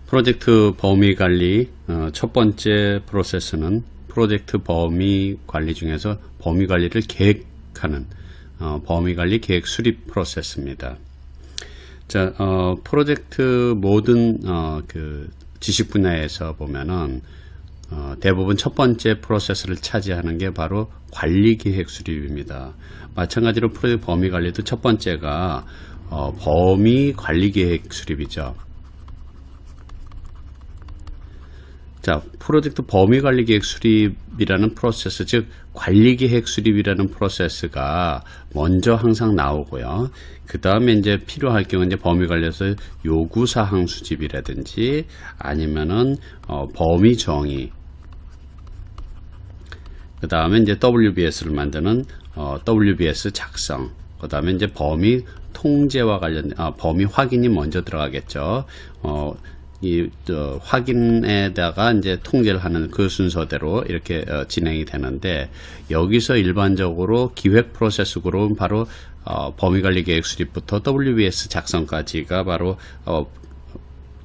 프로젝트 범위 관리 첫 번째 프로세스는 프로젝트 범위 관리 중에서 범위 관리를 계획하는 범위 관리 계획 수립 프로세스입니다. 자, 프로젝트 모든 그 지식 분야에서 보면은 대부분 첫 번째 프로세스를 차지하는 게 바로 관리 계획 수립입니다. 마찬가지로 프로젝트 범위 관리도 첫 번째가 범위 관리 계획 수립이죠. 자, 프로젝트 범위 관리 계획 수립이라는 프로세스, 즉 관리 계획 수립이라는 프로세스가 먼저 항상 나오고요. 그 다음에 이제 필요할 경우 이제 범위 관리에서 요구 사항 수집이라든지 아니면은 범위 정의, 그 다음에 이제 WBS를 만드는 WBS 작성, 그 다음에 이제 범위 통제와 관련 범위 확인이 먼저 들어가겠죠. 확인에다가 이제 통제를 하는 그 순서대로 이렇게 진행이 되는데, 여기서 일반적으로 기획 프로세스로 바로 범위관리 계획 수립부터 WBS 작성까지가 바로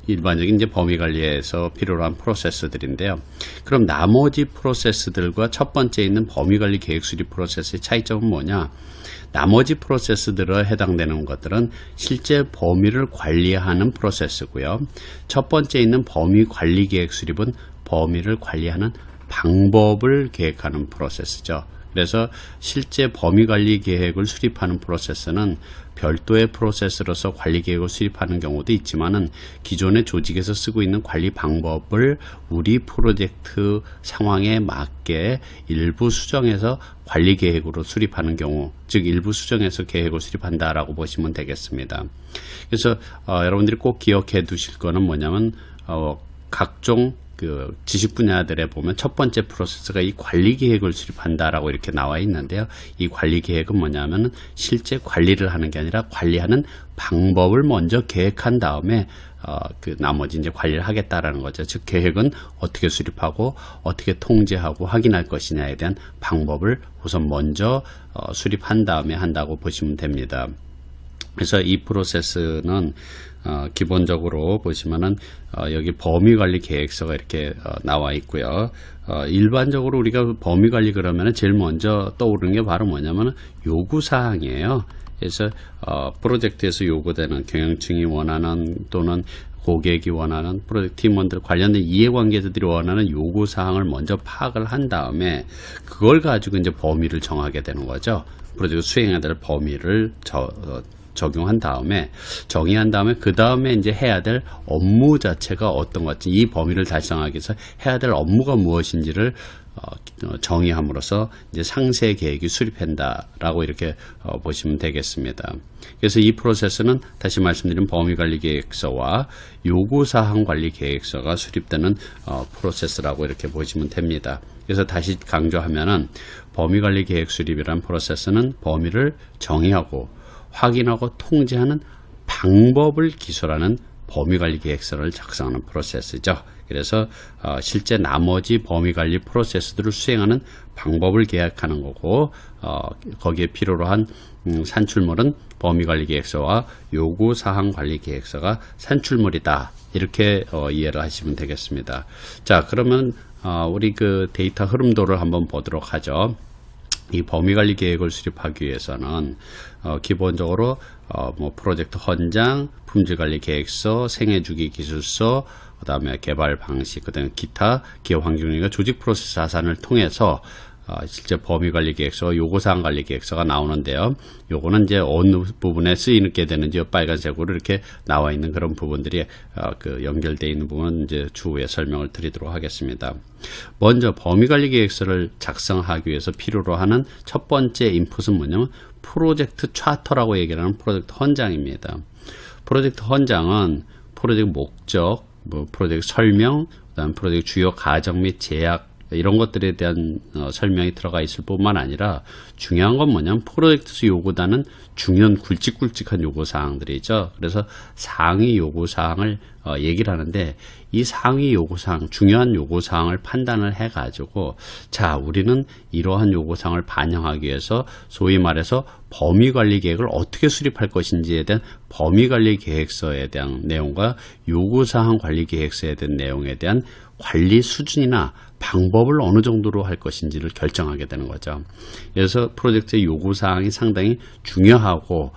일반적인 이제 범위관리에서 필요로 한 프로세스들인데요. 그럼 나머지 프로세스들과 첫 번째 있는 범위관리 계획 수립 프로세스의 차이점은 뭐냐? 나머지 프로세스들에 해당되는 것들은 실제 범위를 관리하는 프로세스고요. 첫 번째 있는 범위 관리 계획 수립은 범위를 관리하는 방법을 계획하는 프로세스죠. 그래서 실제 범위 관리 계획을 수립하는 프로세스는 별도의 프로세스로서 관리 계획을 수립하는 경우도 있지만은 기존의 조직에서 쓰고 있는 관리 방법을 우리 프로젝트 상황에 맞게 일부 수정해서 관리 계획으로 수립하는 경우, 즉 일부 수정해서 계획을 수립한다라고 보시면 되겠습니다. 그래서 여러분들이 꼭 기억해 두실 거는 뭐냐면 각종 그 지식 분야들에 보면 첫 번째 프로세스가 이 관리 계획을 수립한다라고 이렇게 나와 있는데요. 이 관리 계획은 뭐냐면 실제 관리를 하는 게 아니라 관리하는 방법을 먼저 계획한 다음에 그 나머지 이제 관리를 하겠다라는 거죠. 즉 계획은 어떻게 수립하고 어떻게 통제하고 확인할 것이냐에 대한 방법을 우선 먼저 수립한 다음에 한다고 보시면 됩니다. 그래서 이 프로세스는 기본적으로 보시면은 여기 범위관리 계획서가 이렇게 나와 있고요. 일반적으로 우리가 범위관리 그러면은 제일 먼저 떠오르는 게 바로 뭐냐면 요구사항이에요. 그래서 프로젝트에서 요구되는 경영층이 원하는 또는 고객이 원하는 프로젝트 팀원들 관련된 이해관계자들이 원하는 요구사항을 먼저 파악을 한 다음에 그걸 가지고 이제 범위를 정하게 되는 거죠. 프로젝트 수행해야 될 범위를 적용한 다음에 정의한 다음에 그 다음에 이제 해야 될 업무 자체가 어떤 것인지, 이 범위를 달성하기 위해서 해야 될 업무가 무엇인지를 정의함으로써 이제 상세 계획이 수립한다라고 이렇게 보시면 되겠습니다. 그래서 이 프로세스는 다시 말씀드린 범위관리 계획서와 요구사항 관리 계획서가 수립되는 프로세스라고 이렇게 보시면 됩니다. 그래서 다시 강조하면은 범위관리 계획 수립이라는 프로세스는 범위를 정의하고 확인하고 통제하는 방법을 기술하는 범위관리 계획서를 작성하는 프로세스죠. 그래서 실제 나머지 범위관리 프로세스들을 수행하는 방법을 계획하는 거고, 거기에 필요로 한 산출물은 범위관리 계획서와 요구사항 관리 계획서가 산출물이다. 이렇게 이해를 하시면 되겠습니다. 자, 그러면 우리 그 데이터 흐름도를 한번 보도록 하죠. 이 범위관리 계획을 수립하기 위해서는 기본적으로 뭐 프로젝트 헌장, 품질관리 계획서, 생애주기 기술서, 그 다음에 개발 방식, 그 다음에 기타 기업 환경과 조직 프로세스 자산을 통해서 실제 범위관리 계획서, 요구사항 관리 계획서가 나오는데요. 요거는 이제 어느 부분에 쓰이게 되는지 빨간색으로 이렇게 나와 있는 그런 부분들이 그 연결되어 있는 부분은 이제 추후에 설명을 드리도록 하겠습니다. 먼저 범위관리 계획서를 작성하기 위해서 필요로 하는 첫 번째 인풋은 뭐냐면 프로젝트 차터라고 얘기하는 프로젝트 헌장입니다. 프로젝트 헌장은 프로젝트 목적, 프로젝트 설명, 그다음 프로젝트 주요 과정 및 제약 이런 것들에 대한 설명이 들어가 있을 뿐만 아니라 중요한 건 뭐냐면 프로젝트에서 요구하는 중요한 굵직굵직한 요구사항들이죠. 그래서 상위 요구사항을 얘기를 하는데 이 상위 요구사항, 중요한 요구사항을 판단을 해가지고 자, 우리는 이러한 요구사항을 반영하기 위해서 소위 말해서 범위관리계획을 어떻게 수립할 것인지에 대한 범위관리계획서에 대한 내용과 요구사항 관리계획서에 대한 내용에 대한 관리 수준이나 방법을 어느 정도로 할 것인지를 결정하게 되는 거죠. 그래서 프로젝트의 요구사항이 상당히 중요하고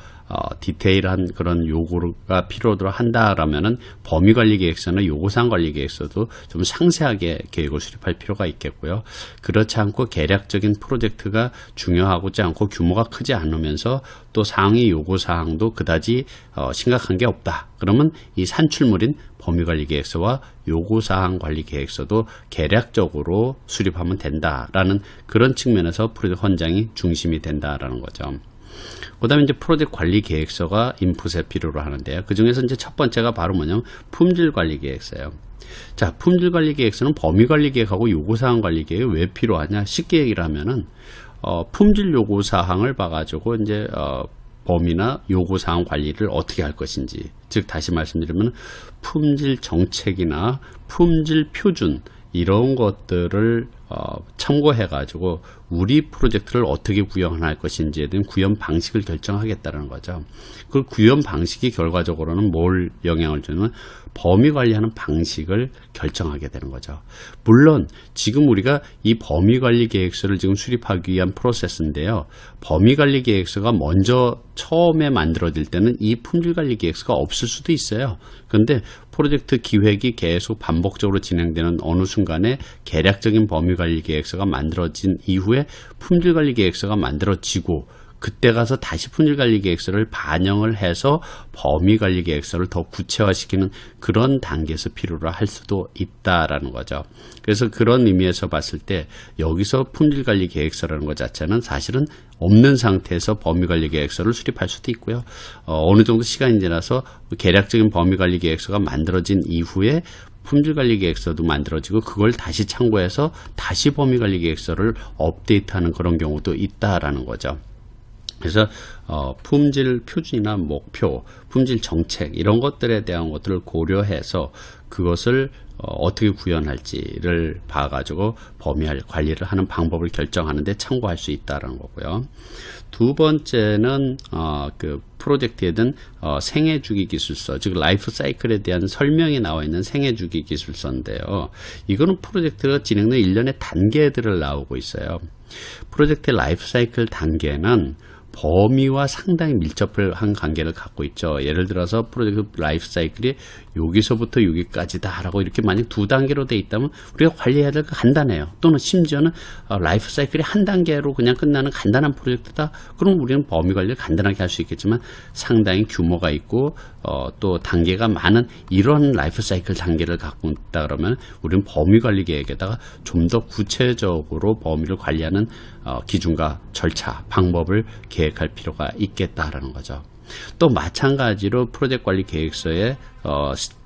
디테일한 그런 요구가 필요로 한다라면은 범위관리계획서나 요구사항관리계획서도 좀 상세하게 계획을 수립할 필요가 있겠고요. 그렇지 않고 개략적인 프로젝트가 중요하지 않고 규모가 크지 않으면서 또 상위 요구사항도 그다지 심각한 게 없다. 그러면 이 산출물인 범위관리계획서와 요구사항관리계획서도 개략적으로 수립하면 된다라는 그런 측면에서 프로젝트 헌장이 중심이 된다라는 거죠. 그 다음에 이제 프로젝트 관리 계획서가 인풋에 필요로 하는데요. 그 중에서 이제 첫 번째가 바로 뭐냐면 품질 관리 계획서예요. 자, 품질 관리 계획서는 범위 관리 계획하고 요구사항 관리 계획이 왜 필요하냐? 쉽게 얘기를 하면은, 품질 요구사항을 봐가지고 이제, 범위나 요구사항 관리를 어떻게 할 것인지, 즉, 다시 말씀드리면, 품질 정책이나 품질 표준, 이런 것들을 참고해가지고 우리 프로젝트를 어떻게 구현할 것인지에 대한 구현 방식을 결정하겠다는 거죠. 그 구현 방식이 결과적으로는 뭘 영향을 주냐면 범위 관리하는 방식을 결정하게 되는 거죠. 물론 지금 우리가 이 범위 관리 계획서를 지금 수립하기 위한 프로세스인데요. 범위 관리 계획서가 먼저 처음에 만들어질 때는 이 품질 관리 계획서가 없을 수도 있어요. 그런데 프로젝트 기획이 계속 반복적으로 진행되는 어느 순간에 개략적인 범위관리 계획서가 만들어진 이후에 품질관리 계획서가 만들어지고 그때 가서 다시 품질관리 계획서를 반영을 해서 범위관리 계획서를 더 구체화시키는 그런 단계에서 필요로 할 수도 있다라는 거죠. 그래서 그런 의미에서 봤을 때 여기서 품질관리 계획서라는 것 자체는 사실은 없는 상태에서 범위관리 계획서를 수립할 수도 있고요. 어느 정도 시간이 지나서 개략적인 범위관리 계획서가 만들어진 이후에 품질관리 계획서도 만들어지고 그걸 다시 참고해서 다시 범위관리 계획서를 업데이트하는 그런 경우도 있다라는 거죠. 그래서 품질 표준이나 목표, 품질 정책 이런 것들에 대한 것들을 고려해서 그것을 어떻게 구현할지를 봐가지고 범위 관리를 하는 방법을 결정하는 데 참고할 수 있다는 거고요. 두 번째는 그 프로젝트에 든 생애주기 기술서, 즉 라이프 사이클에 대한 설명이 나와 있는 생애주기 기술서인데요. 이거는 프로젝트가 진행된 1년의 단계들을 나오고 있어요. 프로젝트의 라이프 사이클 단계는 범위와 상당히 밀접한 관계를 갖고 있죠. 예를 들어서 프로젝트 라이프 사이클이 여기서부터 여기까지다 라고 이렇게 만약 2단계로 돼 있다면 우리가 관리해야 될 거 간단해요. 또는 심지어는 라이프 사이클이 한 단계로 그냥 끝나는 간단한 프로젝트다. 그럼 우리는 범위 관리를 간단하게 할 수 있겠지만 상당히 규모가 있고 또 단계가 많은 이런 라이프 사이클 단계를 갖고 있다 그러면 우리는 범위 관리 계획에다가 좀 더 구체적으로 범위를 관리하는 기준과 절차, 방법을 계획할 필요가 있겠다라는 거죠. 또 마찬가지로 프로젝트 관리 계획서의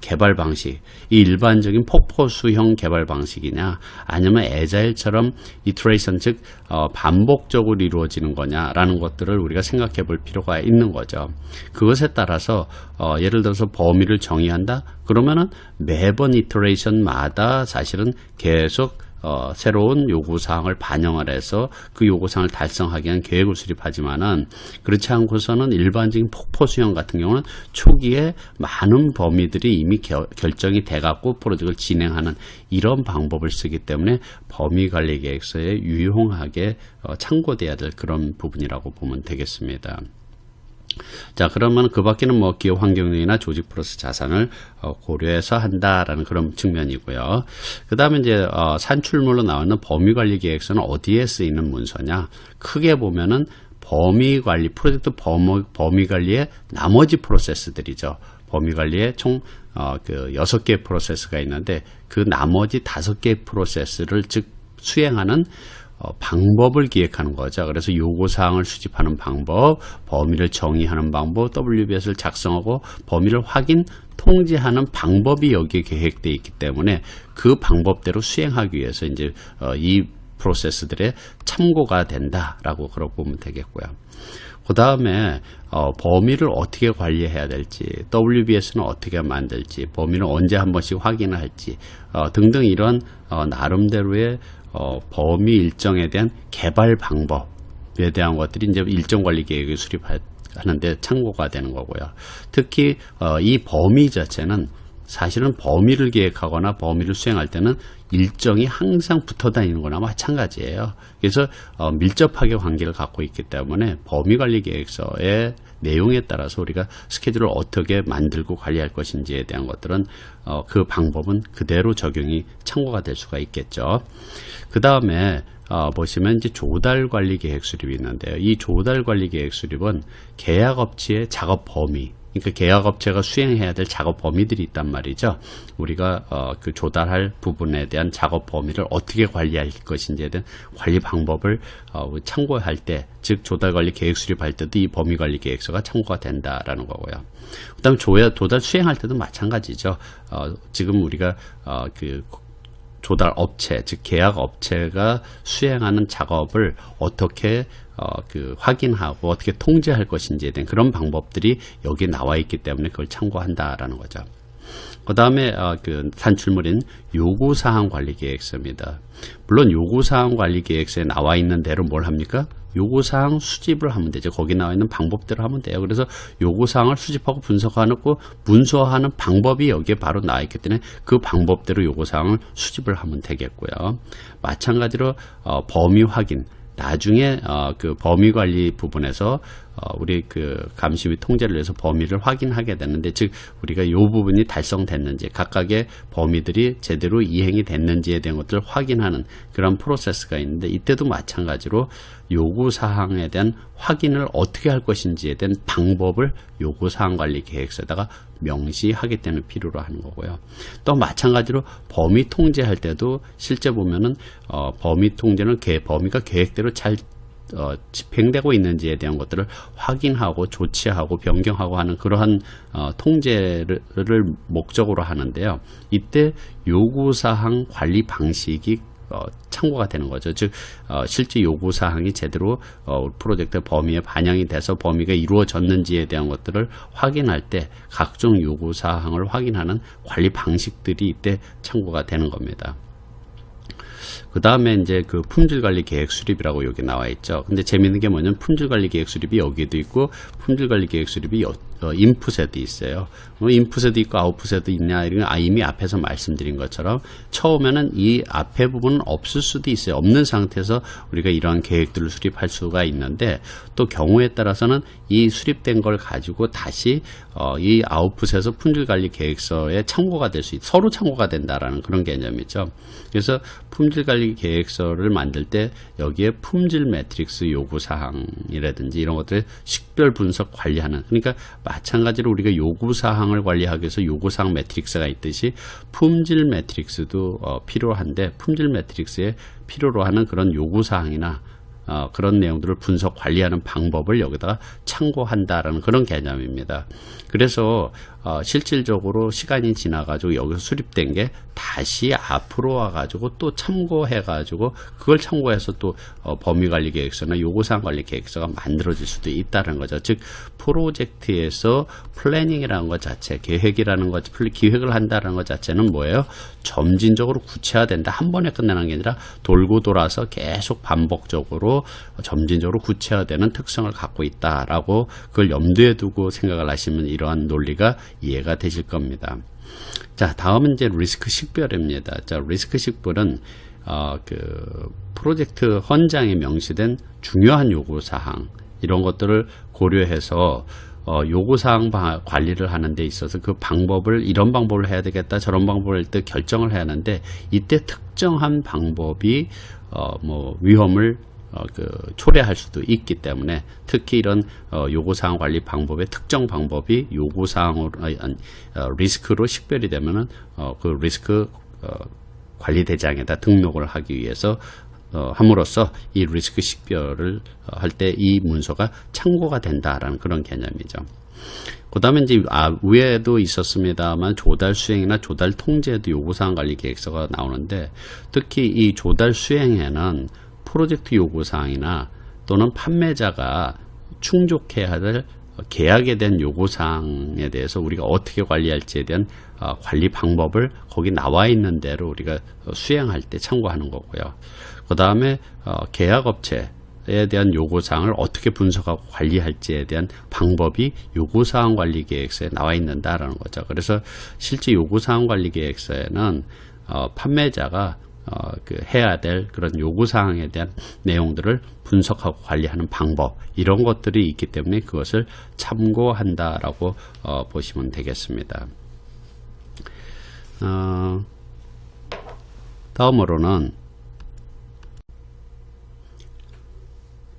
개발 방식, 이 일반적인 폭포수형 개발 방식이냐 아니면 애자일처럼 이터레이션, 즉 반복적으로 이루어지는 거냐라는 것들을 우리가 생각해 볼 필요가 있는 거죠. 그것에 따라서 예를 들어서 범위를 정의한다? 그러면은 매번 이터레이션마다 사실은 계속 새로운 요구사항을 반영을 해서 그 요구사항을 달성하기 위한 계획을 수립하지만은 그렇지 않고서는 일반적인 폭포수형 같은 경우는 초기에 많은 범위들이 이미 결정이 돼 갖고 프로젝트를 진행하는 이런 방법을 쓰기 때문에 범위관리 계획서에 유용하게 참고돼야 될 그런 부분이라고 보면 되겠습니다. 자, 그러면 그 밖에는 뭐 기업 환경력이나 조직 프로세스 자산을 고려해서 한다라는 그런 측면이고요. 그 다음에 이제 산출물로 나오는 범위관리 계획서는 어디에 쓰이는 문서냐? 크게 보면은 범위관리, 프로젝트 범위관리의 나머지 프로세스들이죠. 범위관리에 총 그 6개의 프로세스가 있는데 그 나머지 5개의 프로세스를 즉 수행하는 방법을 기획하는 거죠. 그래서 요구사항을 수집하는 방법, 범위를 정의하는 방법, WBS를 작성하고 범위를 확인, 통제하는 방법이 여기에 계획되어 있기 때문에 그 방법대로 수행하기 위해서 이제 이 프로세스들의 참고가 된다라고 그렇게 보면 되겠고요. 그 다음에 범위를 어떻게 관리해야 될지, WBS는 어떻게 만들지, 범위를 언제 한 번씩 확인을 할지 등등 이런 나름대로의 범위 일정에 대한 개발 방법에 대한 것들이 이제 일정 관리 계획을 수립하는데 참고가 되는 거고요. 특히 이 범위 자체는 사실은 범위를 계획하거나 범위를 수행할 때는 일정이 항상 붙어 다니는 거나 마찬가지예요. 그래서 밀접하게 관계를 갖고 있기 때문에 범위관리계획서의 내용에 따라서 우리가 스케줄을 어떻게 만들고 관리할 것인지에 대한 것들은 그 방법은 그대로 적용이 참고가 될 수가 있겠죠. 그 다음에 보시면 이제 조달관리계획 수립이 있는데요. 이 조달관리계획 수립은 계약업체의 작업 범위, 그러니까 계약업체가 수행해야 될 작업 범위들이 있단 말이죠. 우리가 그 조달할 부분에 대한 작업 범위를 어떻게 관리할 것인지에 대한 관리 방법을 참고할 때, 즉 조달관리 계획 수립할 때도 이 범위관리 계획서가 참고가 된다라는 거고요. 그 다음에 조달 수행할 때도 마찬가지죠. 지금 우리가 그 조달 업체, 즉 계약 업체가 수행하는 작업을 어떻게 확인하고 어떻게 통제할 것인지에 대한 그런 방법들이 여기에 나와 있기 때문에 그걸 참고한다라는 거죠. 그 다음에 그 산출물인 요구사항 관리계획서입니다. 물론 요구사항 관리계획서에 나와 있는 대로 뭘 합니까? 요구사항 수집을 하면 되죠. 거기 나와 있는 방법대로 하면 돼요. 그래서 요구사항을 수집하고 분석하고 문서화하는 방법이 여기에 바로 나와 있기 때문에 그 방법대로 요구사항을 수집을 하면 되겠고요. 마찬가지로 범위 확인, 나중에 그 범위 관리 부분에서 우리 그 감시 및 통제를 위해서 범위를 확인하게 되는데, 즉 우리가 이 부분이 달성됐는지, 각각의 범위들이 제대로 이행이 됐는지에 대한 것들을 확인하는 그런 프로세스가 있는데, 이때도 마찬가지로 요구사항에 대한 확인을 어떻게 할 것인지에 대한 방법을 요구사항 관리 계획서에다가 명시하기 때문에 필요로 하는 거고요. 또 마찬가지로 범위 통제할 때도 실제 보면은 범위 통제는 범위가 계획대로 잘 집행되고 있는지에 대한 것들을 확인하고 조치하고 변경하고 하는 그러한 통제를 목적으로 하는데요. 이때 요구사항 관리 방식이 참고가 되는 거죠. 즉 실제 요구사항이 제대로 프로젝트 범위에 반영이 돼서 범위가 이루어졌는지에 대한 것들을 확인할 때 각종 요구사항을 확인하는 관리 방식들이 이때 참고가 되는 겁니다. 그 다음에 이제 그 품질관리 계획 수립이라고 여기 나와 있죠. 근데 재밌는 게 뭐냐면 품질관리 계획 수립이 여기도 있고 품질관리 계획 수립이 인풋에도 있어요. 인풋에도 있고 아웃풋에도 있냐, 이런 이미 앞에서 말씀드린 것처럼 처음에는 이 앞에 부분은 없을 수도 있어요. 없는 상태에서 우리가 이러한 계획들을 수립할 수가 있는데, 또 경우에 따라서는 이 수립된 걸 가지고 다시 이 아웃풋에서 품질관리 계획서에 참고가 될 수 있고 서로 참고가 된다라는 그런 개념이죠. 그래서 품질관리 계획서를 만들 때 여기에 품질 매트릭스 요구사항이라든지 이런 것들을 식별 분석 관리하는, 그러니까 마찬가지로 우리가 요구사항을 관리하기 위해서 요구사항 매트릭스가 있듯이 품질 매트릭스도 필요한데, 품질 매트릭스에 필요로 하는 그런 요구사항이나 그런 내용들을 분석 관리하는 방법을 여기다가 참고한다라는 그런 개념입니다. 그래서 실질적으로 시간이 지나가지고 여기서 수립된 게 다시 앞으로 와가지고 또 참고해가지고 그걸 참고해서 또 범위관리계획서나 요구사항관리계획서가 만들어질 수도 있다는 거죠. 즉 프로젝트에서 플래닝이라는 것 자체, 계획이라는 것, 기획을 한다는 것 자체는 뭐예요? 점진적으로 구체화된다. 한 번에 끝나는 게 아니라 돌고 돌아서 계속 반복적으로 점진적으로 구체화되는 특성을 갖고 있다라고 그걸 염두에 두고 생각을 하시면 이러한 논리가 이해가 되실 겁니다. 자, 다음은 이제 리스크 식별입니다. 자, 리스크 식별은 그 프로젝트 헌장에 명시된 중요한 요구사항, 이런 것들을 고려해서 요구사항 관리를 하는 데 있어서 그 방법을, 이런 방법을 해야 되겠다, 저런 방법을 할 때 결정을 해야 하는데, 이때 특정한 방법이 위험을 초래할 수도 있기 때문에, 특히 이런 요구사항 관리 방법의 특정 방법이 요구사항으로 리스크로 식별이 되면은 그 리스크 관리 대장에다 등록을 하기 위해서 함으로써 이 리스크 식별을 할 때 이 문서가 참고가 된다라는 그런 개념이죠. 그 다음에 이제 위에도 있었습니다만 조달 수행이나 조달 통제에도 요구사항 관리 계획서가 나오는데, 특히 이 조달 수행에는 프로젝트 요구사항이나 또는 판매자가 충족해야 될 계약에 대한 요구사항에 대해서 우리가 어떻게 관리할지에 대한 관리 방법을 거기 나와 있는 대로 우리가 수행할 때 참고하는 거고요. 그 다음에 계약업체에 대한 요구사항을 어떻게 분석하고 관리할지에 대한 방법이 요구사항 관리 계획서에 나와 있는다라는 거죠. 그래서 실제 요구사항 관리 계획서에는 판매자가 해야 될 그런 요구사항에 대한 내용들을 분석하고 관리하는 방법, 이런 것들이 있기 때문에 그것을 참고한다라고 보시면 되겠습니다. 다음으로는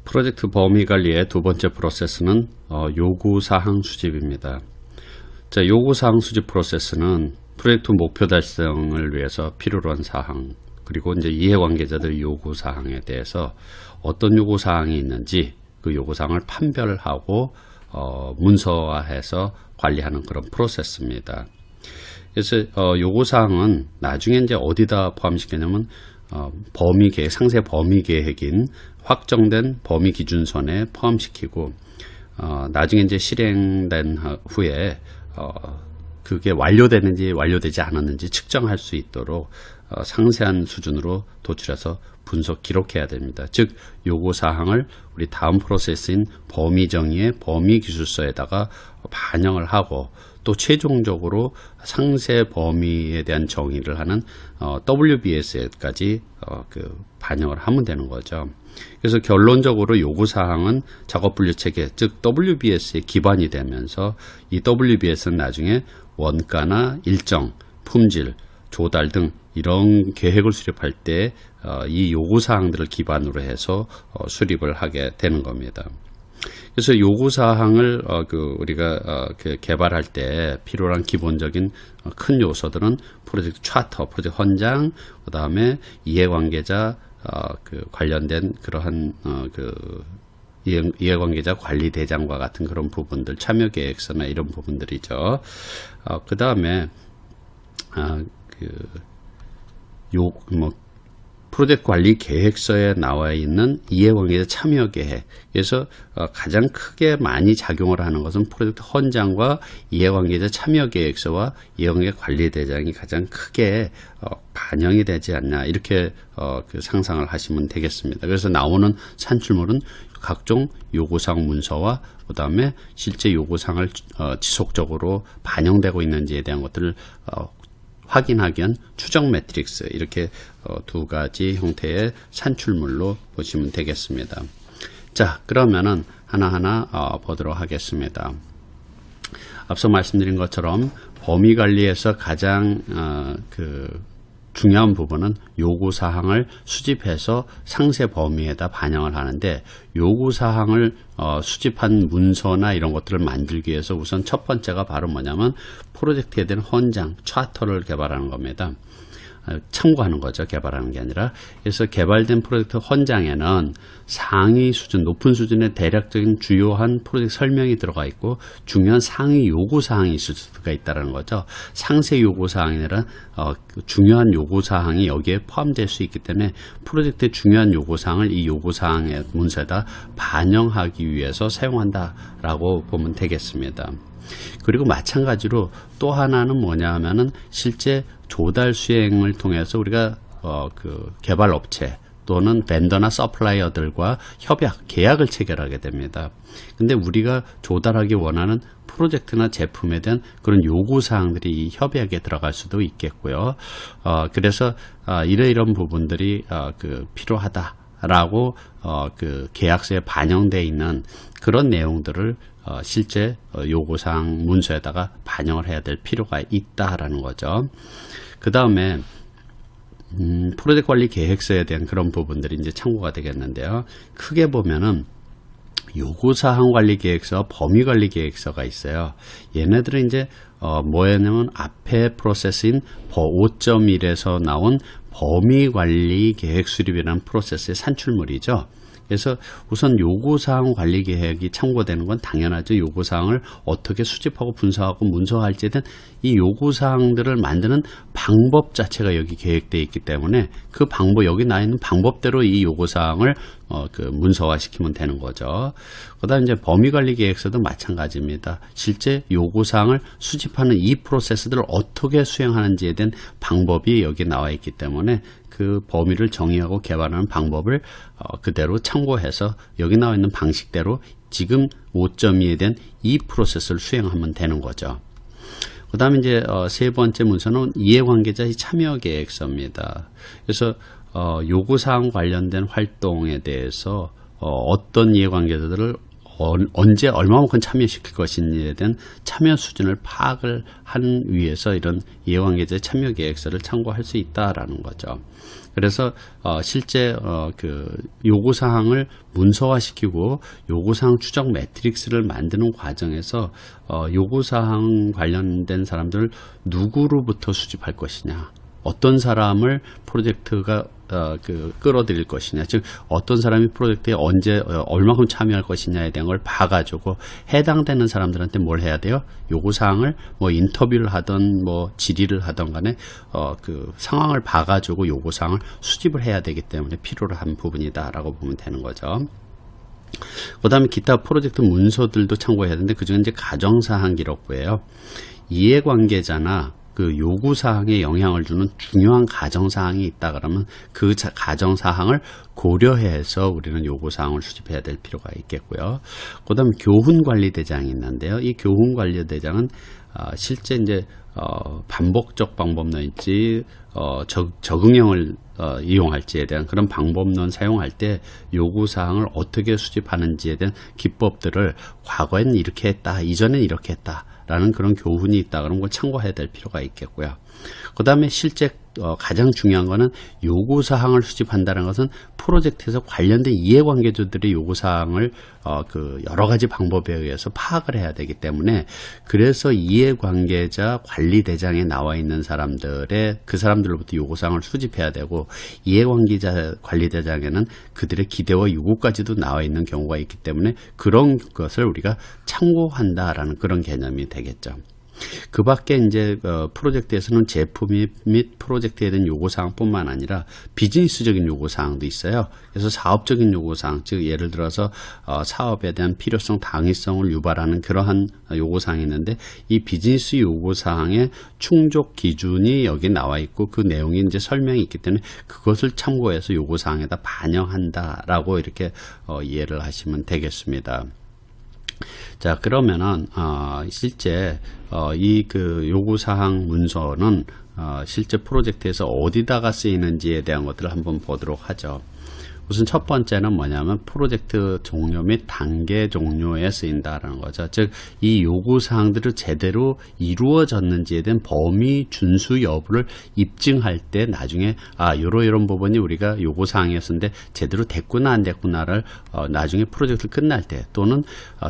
프로젝트 범위 관리의 두 번째 프로세스는 요구사항 수집입니다. 자, 요구사항 수집 프로세스는 프로젝트 목표 달성을 위해서 필요로 한 사항, 그리고 이제 이해관계자들의 요구사항에 대해서 어떤 요구사항이 있는지 그 요구사항을 판별하고 문서화해서 관리하는 그런 프로세스입니다. 그래서 요구사항은 나중에 이제 어디다 포함시키냐면 범위계획, 상세 범위계획인 확정된 범위기준선에 포함시키고 나중에 이제 실행된 후에 그게 완료되는지 완료되지 않았는지 측정할 수 있도록 상세한 수준으로 도출해서 분석 기록해야 됩니다. 즉 요구사항을 우리 다음 프로세스인 범위정의의 범위기술서에다가 반영을 하고, 또 최종적으로 상세 범위에 대한 정의를 하는 WBS에까지 반영을 하면 되는 거죠. 그래서 결론적으로 요구사항은 작업분류체계, 즉 WBS의 기반이 되면서 이 WBS는 나중에 원가나 일정, 품질, 조달 등 이런 계획을 수립할 때 이 요구사항들을 기반으로 해서 수립을 하게 되는 겁니다. 그래서 요구사항을 우리가 개발할 때 필요한 기본적인 큰 요소들은 프로젝트 차터, 프로젝트 헌장, 그 다음에 이해관계자 관련된 그러한 이해관계자 관리대장과 같은 그런 부분들, 참여계획서나 이런 부분들이죠. 그 다음에 프로젝트 관리 계획서에 나와 있는 이해관계자 참여계획, 그래서 가장 크게 많이 작용을 하는 것은 프로젝트 헌장과 이해관계자 참여계획서와 이해관계 관리대장이 가장 크게 반영이 되지 않냐, 이렇게 상상을 하시면 되겠습니다. 그래서 나오는 산출물은 각종 요구사항 문서와 그 다음에 실제 요구사항을 지속적으로 반영되고 있는지에 대한 것들을 확인하기 위한 추정 매트릭스, 이렇게 두 가지 형태의 산출물로 보시면 되겠습니다. 자, 그러면은 하나하나 보도록 하겠습니다. 앞서 말씀드린 것처럼 범위 관리에서 가장 중요한 부분은 요구사항을 수집해서 상세 범위에다 반영을 하는데, 요구사항을 수집한 문서나 이런 것들을 만들기 위해서 우선 첫 번째가 바로 뭐냐면 프로젝트에 대한 헌장, 차터를 개발하는 겁니다. 참고하는 거죠. 개발하는 게 아니라. 그래서 개발된 프로젝트 헌장에는 상위 수준, 높은 수준의 대략적인 주요한 프로젝트 설명이 들어가 있고 중요한 상위 요구사항이 있을 수가 있다는 거죠. 상세 요구사항이 아니라 중요한 요구사항이 여기에 포함될 수 있기 때문에 프로젝트의 중요한 요구사항을 이 요구사항의 문서에다 반영하기 위해서 사용한다라고 보면 되겠습니다. 그리고 마찬가지로 또 하나는 뭐냐 하면은 실제 조달 수행을 통해서 우리가 개발 업체 또는 벤더나 서플라이어들과 협약, 계약을 체결하게 됩니다. 근데 우리가 조달하기 원하는 프로젝트나 제품에 대한 그런 요구사항들이 이 협약에 들어갈 수도 있겠고요. 그래서 이러이런 부분들이 필요하다라고 계약서에 반영되어 있는 그런 내용들을 실제 요구사항 문서에다가 반영을 해야 될 필요가 있다라는 거죠. 그 다음에 프로젝트 관리 계획서에 대한 그런 부분들이 이제 참고가 되겠는데요. 크게 보면은 요구사항 관리 계획서, 범위 관리 계획서가 있어요. 얘네들은 이제 뭐였냐면 앞에 프로세스인 5.1에서 나온 범위관리 계획 수립이라는 프로세스의 산출물이죠. 그래서 우선 요구사항 관리 계획이 참고되는 건 당연하죠. 요구사항을 어떻게 수집하고 분석하고 문서화할지에 대한 이 요구사항들을 만드는 방법 자체가 여기 계획되어 있기 때문에 그 방법, 여기 나와 있는 방법대로 이 요구사항을 문서화시키면 되는 거죠. 그 다음에 이제 범위관리 계획서도 마찬가지입니다. 실제 요구사항을 수집하는 이 프로세스들을 어떻게 수행하는지에 대한 방법이 여기 나와 있기 때문에 그 범위를 정의하고 개발하는 방법을 그대로 참고해서 여기 나와 있는 방식대로 지금 5.2에 대한 이 프로세스를 수행하면 되는 거죠. 그 다음에 이제 세 번째 문서는 이해관계자의 참여 계획서입니다. 그래서 요구사항 관련된 활동에 대해서 어떤 이해관계자들을 언제 얼마만큼 참여시킬 것인지에 대한 참여 수준을 파악을 한 위해서 이런 이해관계자의 참여 계획서를 참고할 수 있다라는 거죠. 그래서 실제 그 요구사항을 문서화시키고 요구사항 추적 매트릭스를 만드는 과정에서 요구사항 관련된 사람들을 누구로부터 수집할 것이냐, 어떤 사람을 프로젝트가 끌어들일 것이냐, 즉 어떤 사람이 프로젝트에 언제 얼마큼 참여할 것이냐에 대한 걸 봐가지고 해당되는 사람들한테 뭘 해야 돼요? 요구사항을 뭐 인터뷰를 하던 뭐 질의를 하던 간에 그 상황을 봐가지고 요구사항을 수집을 해야 되기 때문에 필요로 한 부분이다라고 보면 되는 거죠. 그 다음에 기타 프로젝트 문서들도 참고해야 되는데 그중에 이제 가정사항 기록부예요. 이해관계자나 그 요구사항에 영향을 주는 중요한 가정사항이 있다 그러면 그 가정사항을 고려해서 우리는 요구사항을 수집해야 될 필요가 있겠고요. 그 다음 교훈관리대장이 있는데요. 이 교훈관리대장은 실제 이제 반복적 방법론일지 적응형을 이용할지에 대한 그런 방법론 사용할 때 요구사항을 어떻게 수집하는지에 대한 기법들을 과거에는 이렇게 했다, 이전엔 이렇게 했다 라는 그런 교훈이 있다 그런 걸 참고해야 될 필요가 있겠고요. 그 다음에 실제 가장 중요한 거는 요구사항을 수집한다는 것은 프로젝트에서 관련된 이해관계자들의 요구사항을 그 여러 가지 방법에 의해서 파악을 해야 되기 때문에 그래서 이해관계자 관리대장에 나와 있는 그 사람들로부터 요구사항을 수집해야 되고 이해관계자 관리대장에는 그들의 기대와 요구까지도 나와 있는 경우가 있기 때문에 그런 것을 우리가 참고한다라는 그런 개념이 되겠죠. 그 밖에 이제 프로젝트에서는 제품 및 프로젝트에 대한 요구사항뿐만 아니라 비즈니스적인 요구사항도 있어요. 그래서 사업적인 요구사항, 즉 예를 들어서 사업에 대한 필요성, 당위성을 유발하는 그러한 요구사항이 있는데 이 비즈니스 요구사항의 충족 기준이 여기 나와 있고 그 내용이 이제 설명이 있기 때문에 그것을 참고해서 요구사항에다 반영한다라고 이렇게 이해를 하시면 되겠습니다. 자, 그러면은 실제 이 그 요구사항 문서는 실제 프로젝트에서 어디다가 쓰이는지에 대한 것들을 한번 보도록 하죠. 우선 첫 번째는 뭐냐면 프로젝트 종료 및 단계 종료에 쓰인다라는 거죠. 즉 이 요구사항들을 제대로 이루어졌는지에 대한 범위 준수 여부를 입증할 때 나중에 이런 부분이 우리가 요구사항이었는데 제대로 됐구나 안 됐구나를 나중에 프로젝트를 끝날 때 또는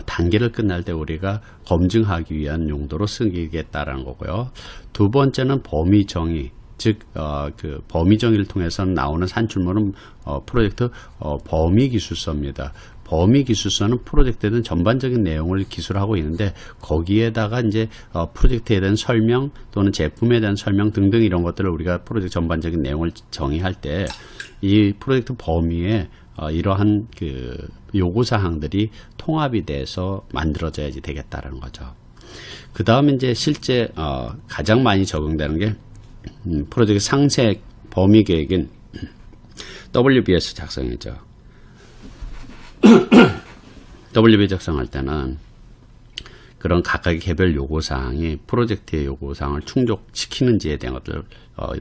단계를 끝날 때 우리가 검증하기 위한 용도로 쓰겠다라는 거고요. 두 번째는 범위 정의. 즉, 그 범위 정의를 통해서 나오는 산출물은 프로젝트 범위 기술서입니다. 범위 기술서는 프로젝트에 대한 전반적인 내용을 기술하고 있는데 거기에다가 이제 프로젝트에 대한 설명 또는 제품에 대한 설명 등등 이런 것들을 우리가 프로젝트 전반적인 내용을 정의할 때 이 프로젝트 범위에 이러한 그 요구사항들이 통합이 돼서 만들어져야지 되겠다라는 거죠. 그 다음에 이제 실제 가장 많이 적용되는 게 프로젝트 상세 범위 계획인 WBS 작성이죠. WBS 작성할 때는 그런 각각의 개별 요구사항이 프로젝트의 요구사항을 충족시키는지에 대한 것들을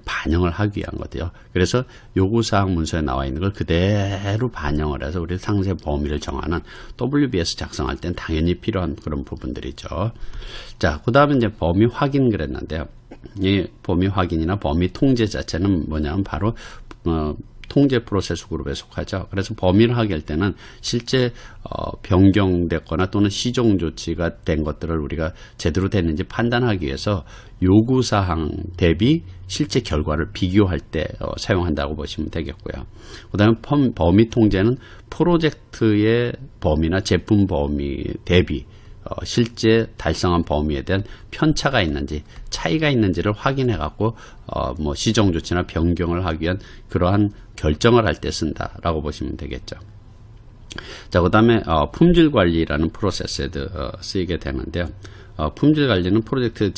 반영을 하기 위한 거죠. 그래서 요구사항 문서에 나와 있는 걸 그대로 반영을 해서 우리 상세 범위를 정하는 WBS 작성할 땐 당연히 필요한 그런 부분들이죠. 자, 그 다음에 이제 범위 확인 그랬는데요. 이 범위 확인이나 범위 통제 자체는 뭐냐면 바로 통제 프로세스 그룹에 속하죠. 그래서 범위를 하게 할 때는 실제 변경됐거나 또는 시정 조치가 된 것들을 우리가 제대로 됐는지 판단하기 위해서 요구사항 대비 실제 결과를 비교할 때 사용한다고 보시면 되겠고요. 그 다음에 범위 통제는 프로젝트의 범위나 제품 범위 대비 실제 달성한 범위에 대한 편차가 있는지 차이가 있는지를 확인해 갖고 뭐 시정 조치나 변경을 하기 위한 그러한 결정을 할 때 쓴다라고 보시면 되겠죠. 자, 그다음에 품질 관리라는 프로세스에 쓰이게 되는데요. 품질 관리는 프로젝트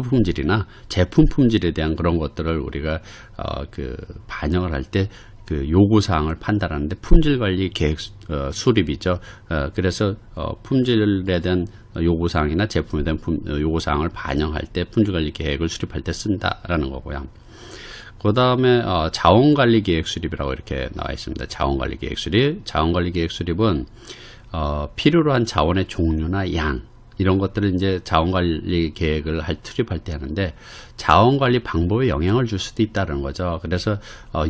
품질이나 제품 품질에 대한 그런 것들을 우리가 반영을 할 때 그 요구사항을 판단하는데 품질관리 계획 수립이죠. 그래서 품질에 대한 요구사항이나 제품에 대한 요구사항을 반영할 때 품질관리 계획을 수립할 때 쓴다라는 거고요. 그 다음에 자원관리 계획 수립이라고 이렇게 나와 있습니다. 자원관리 계획 수립. 자원관리 계획 수립은 필요로 한 자원의 종류나 양 이런 것들을 이제 자원관리 계획을 수립할 때 하는데 자원관리 방법에 영향을 줄 수도 있다는 거죠. 그래서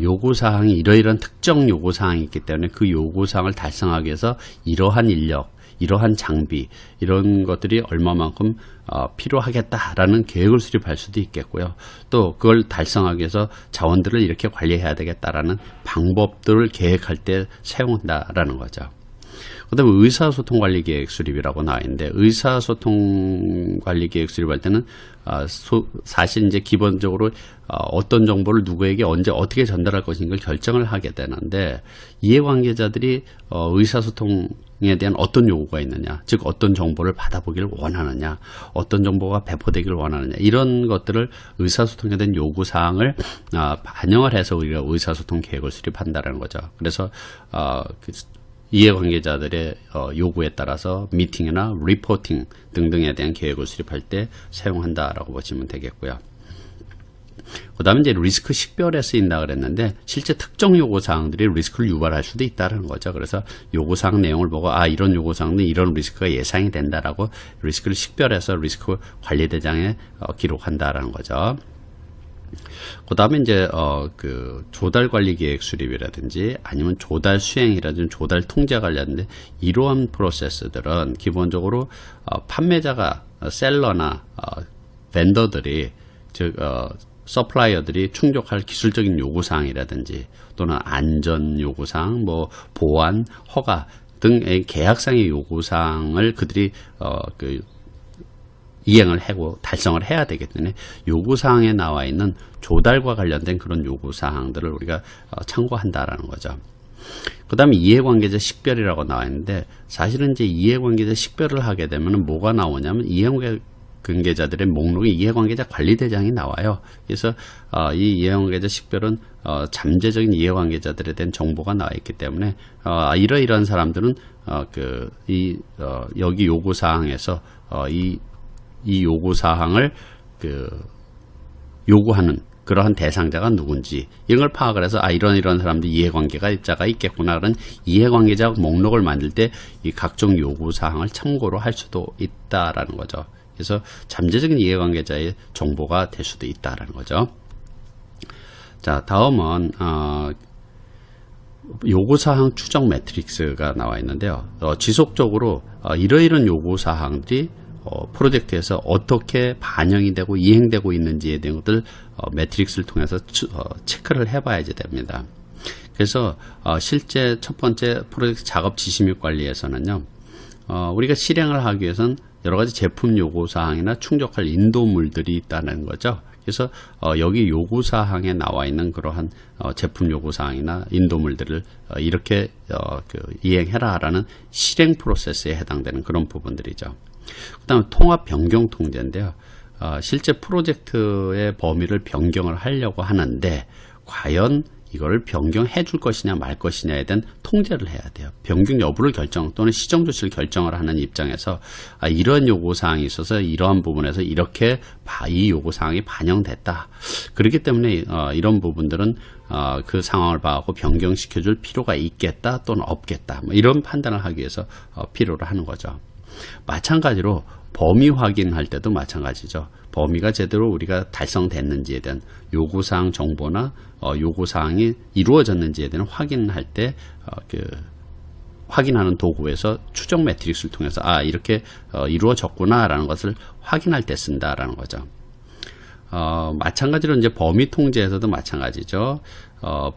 요구사항이 이러이러한 특정 요구사항이 있기 때문에 그 요구사항을 달성하기 위해서 이러한 인력, 이러한 장비 이런 것들이 얼마만큼 필요하겠다라는 계획을 수립할 수도 있겠고요. 또 그걸 달성하기 위해서 자원들을 이렇게 관리해야 되겠다라는 방법들을 계획할 때 사용한다라는 거죠. 그 다음에 의사소통관리계획 수립이라고 나와 있는데 의사소통관리계획 수립할 때는 사실 이제 기본적으로 어떤 정보를 누구에게 언제 어떻게 전달할 것인가 결정을 하게 되는데 이해관계자들이 의사소통에 대한 어떤 요구가 있느냐, 즉 어떤 정보를 받아보기를 원하느냐, 어떤 정보가 배포되기를 원하느냐 이런 것들을 의사소통에 대한 요구사항을 반영을 해서 우리가 의사소통 계획을 수립한다는 거죠. 그래서 이해관계자들의 요구에 따라서 미팅이나 리포팅 등등에 대한 계획을 수립할 때 사용한다라고 보시면 되겠고요. 그 다음에 이제 리스크 식별에 쓰인다 그랬는데 실제 특정 요구사항들이 리스크를 유발할 수도 있다는 거죠. 그래서 요구사항 내용을 보고 이런 요구사항은 이런 리스크가 예상이 된다라고 리스크를 식별해서 리스크 관리대장에 기록한다라는 거죠. 그 다음에 이제 조달 관리 계획 수립이라든지 아니면 조달 수행이라든지 조달 통제 관련된 이러한 프로세스들은 기본적으로 판매자가 셀러나 벤더들이 즉 서플라이어들이 충족할 기술적인 요구사항이라든지 또는 안전 요구사항, 뭐 보안, 허가 등의 계약상의 요구사항을 그들이 이행을 하고 달성을 해야 되기 때문에 요구사항에 나와 있는 조달과 관련된 그런 요구사항들을 우리가 참고한다라는 거죠. 그 다음에 이해관계자 식별이라고 나와 있는데 사실은 이제 이해관계자 식별을 하게 되면 뭐가 나오냐면 이해관계자들의 목록에 이해관계자 관리대장이 나와요. 그래서 이 이해관계자 식별은 잠재적인 이해관계자들에 대한 정보가 나와 있기 때문에 이러이러한 사람들은 여기 요구사항에서 이 요구사항을 요구하는 그러한 대상자가 누군지 이런 걸 파악을 해서 이런 사람들 이해관계자가 있겠구나라는 이해관계자 목록을 만들 때 이 각종 요구사항을 참고로 할 수도 있다라는 거죠. 그래서 잠재적인 이해관계자의 정보가 될 수도 있다라는 거죠. 자, 다음은 요구사항 추적 매트릭스가 나와 있는데요. 지속적으로 이러이러한 요구사항들이 프로젝트에서 어떻게 반영이 되고 이행되고 있는지에 대한 것들 매트릭스를 통해서 체크를 해봐야지 됩니다. 그래서 실제 첫 번째 프로젝트 작업 지시 및 관리에서는요, 우리가 실행을 하기 위해서는 여러 가지 제품 요구사항이나 충족할 인도물들이 있다는 거죠. 그래서 여기 요구사항에 나와 있는 그러한 제품 요구사항이나 인도물들을 이렇게 이행해라라는 실행 프로세스에 해당되는 그런 부분들이죠. 그 다음에 통합 변경 통제인데요. 실제 프로젝트의 범위를 변경을 하려고 하는데 과연 이거를 변경해 줄 것이냐 말 것이냐에 대한 통제를 해야 돼요. 변경 여부를 결정 또는 시정 조치를 결정을 하는 입장에서 이러한 요구사항이 있어서 이러한 부분에서 이렇게 이 요구사항이 반영됐다. 그렇기 때문에 이런 부분들은 그 상황을 봐갖고 변경시켜 줄 필요가 있겠다 또는 없겠다. 뭐 이런 판단을 하기 위해서 필요로 하는 거죠. 마찬가지로 범위 확인할 때도 마찬가지죠. 범위가 제대로 우리가 달성됐는지에 대한 요구사항 정보나 요구사항이 이루어졌는지에 대한 확인할 때 확인하는 도구에서 추적 매트릭스를 통해서 이렇게 이루어졌구나라는 것을 확인할 때 쓴다라는 거죠. 마찬가지로 이제 범위 통제에서도 마찬가지죠.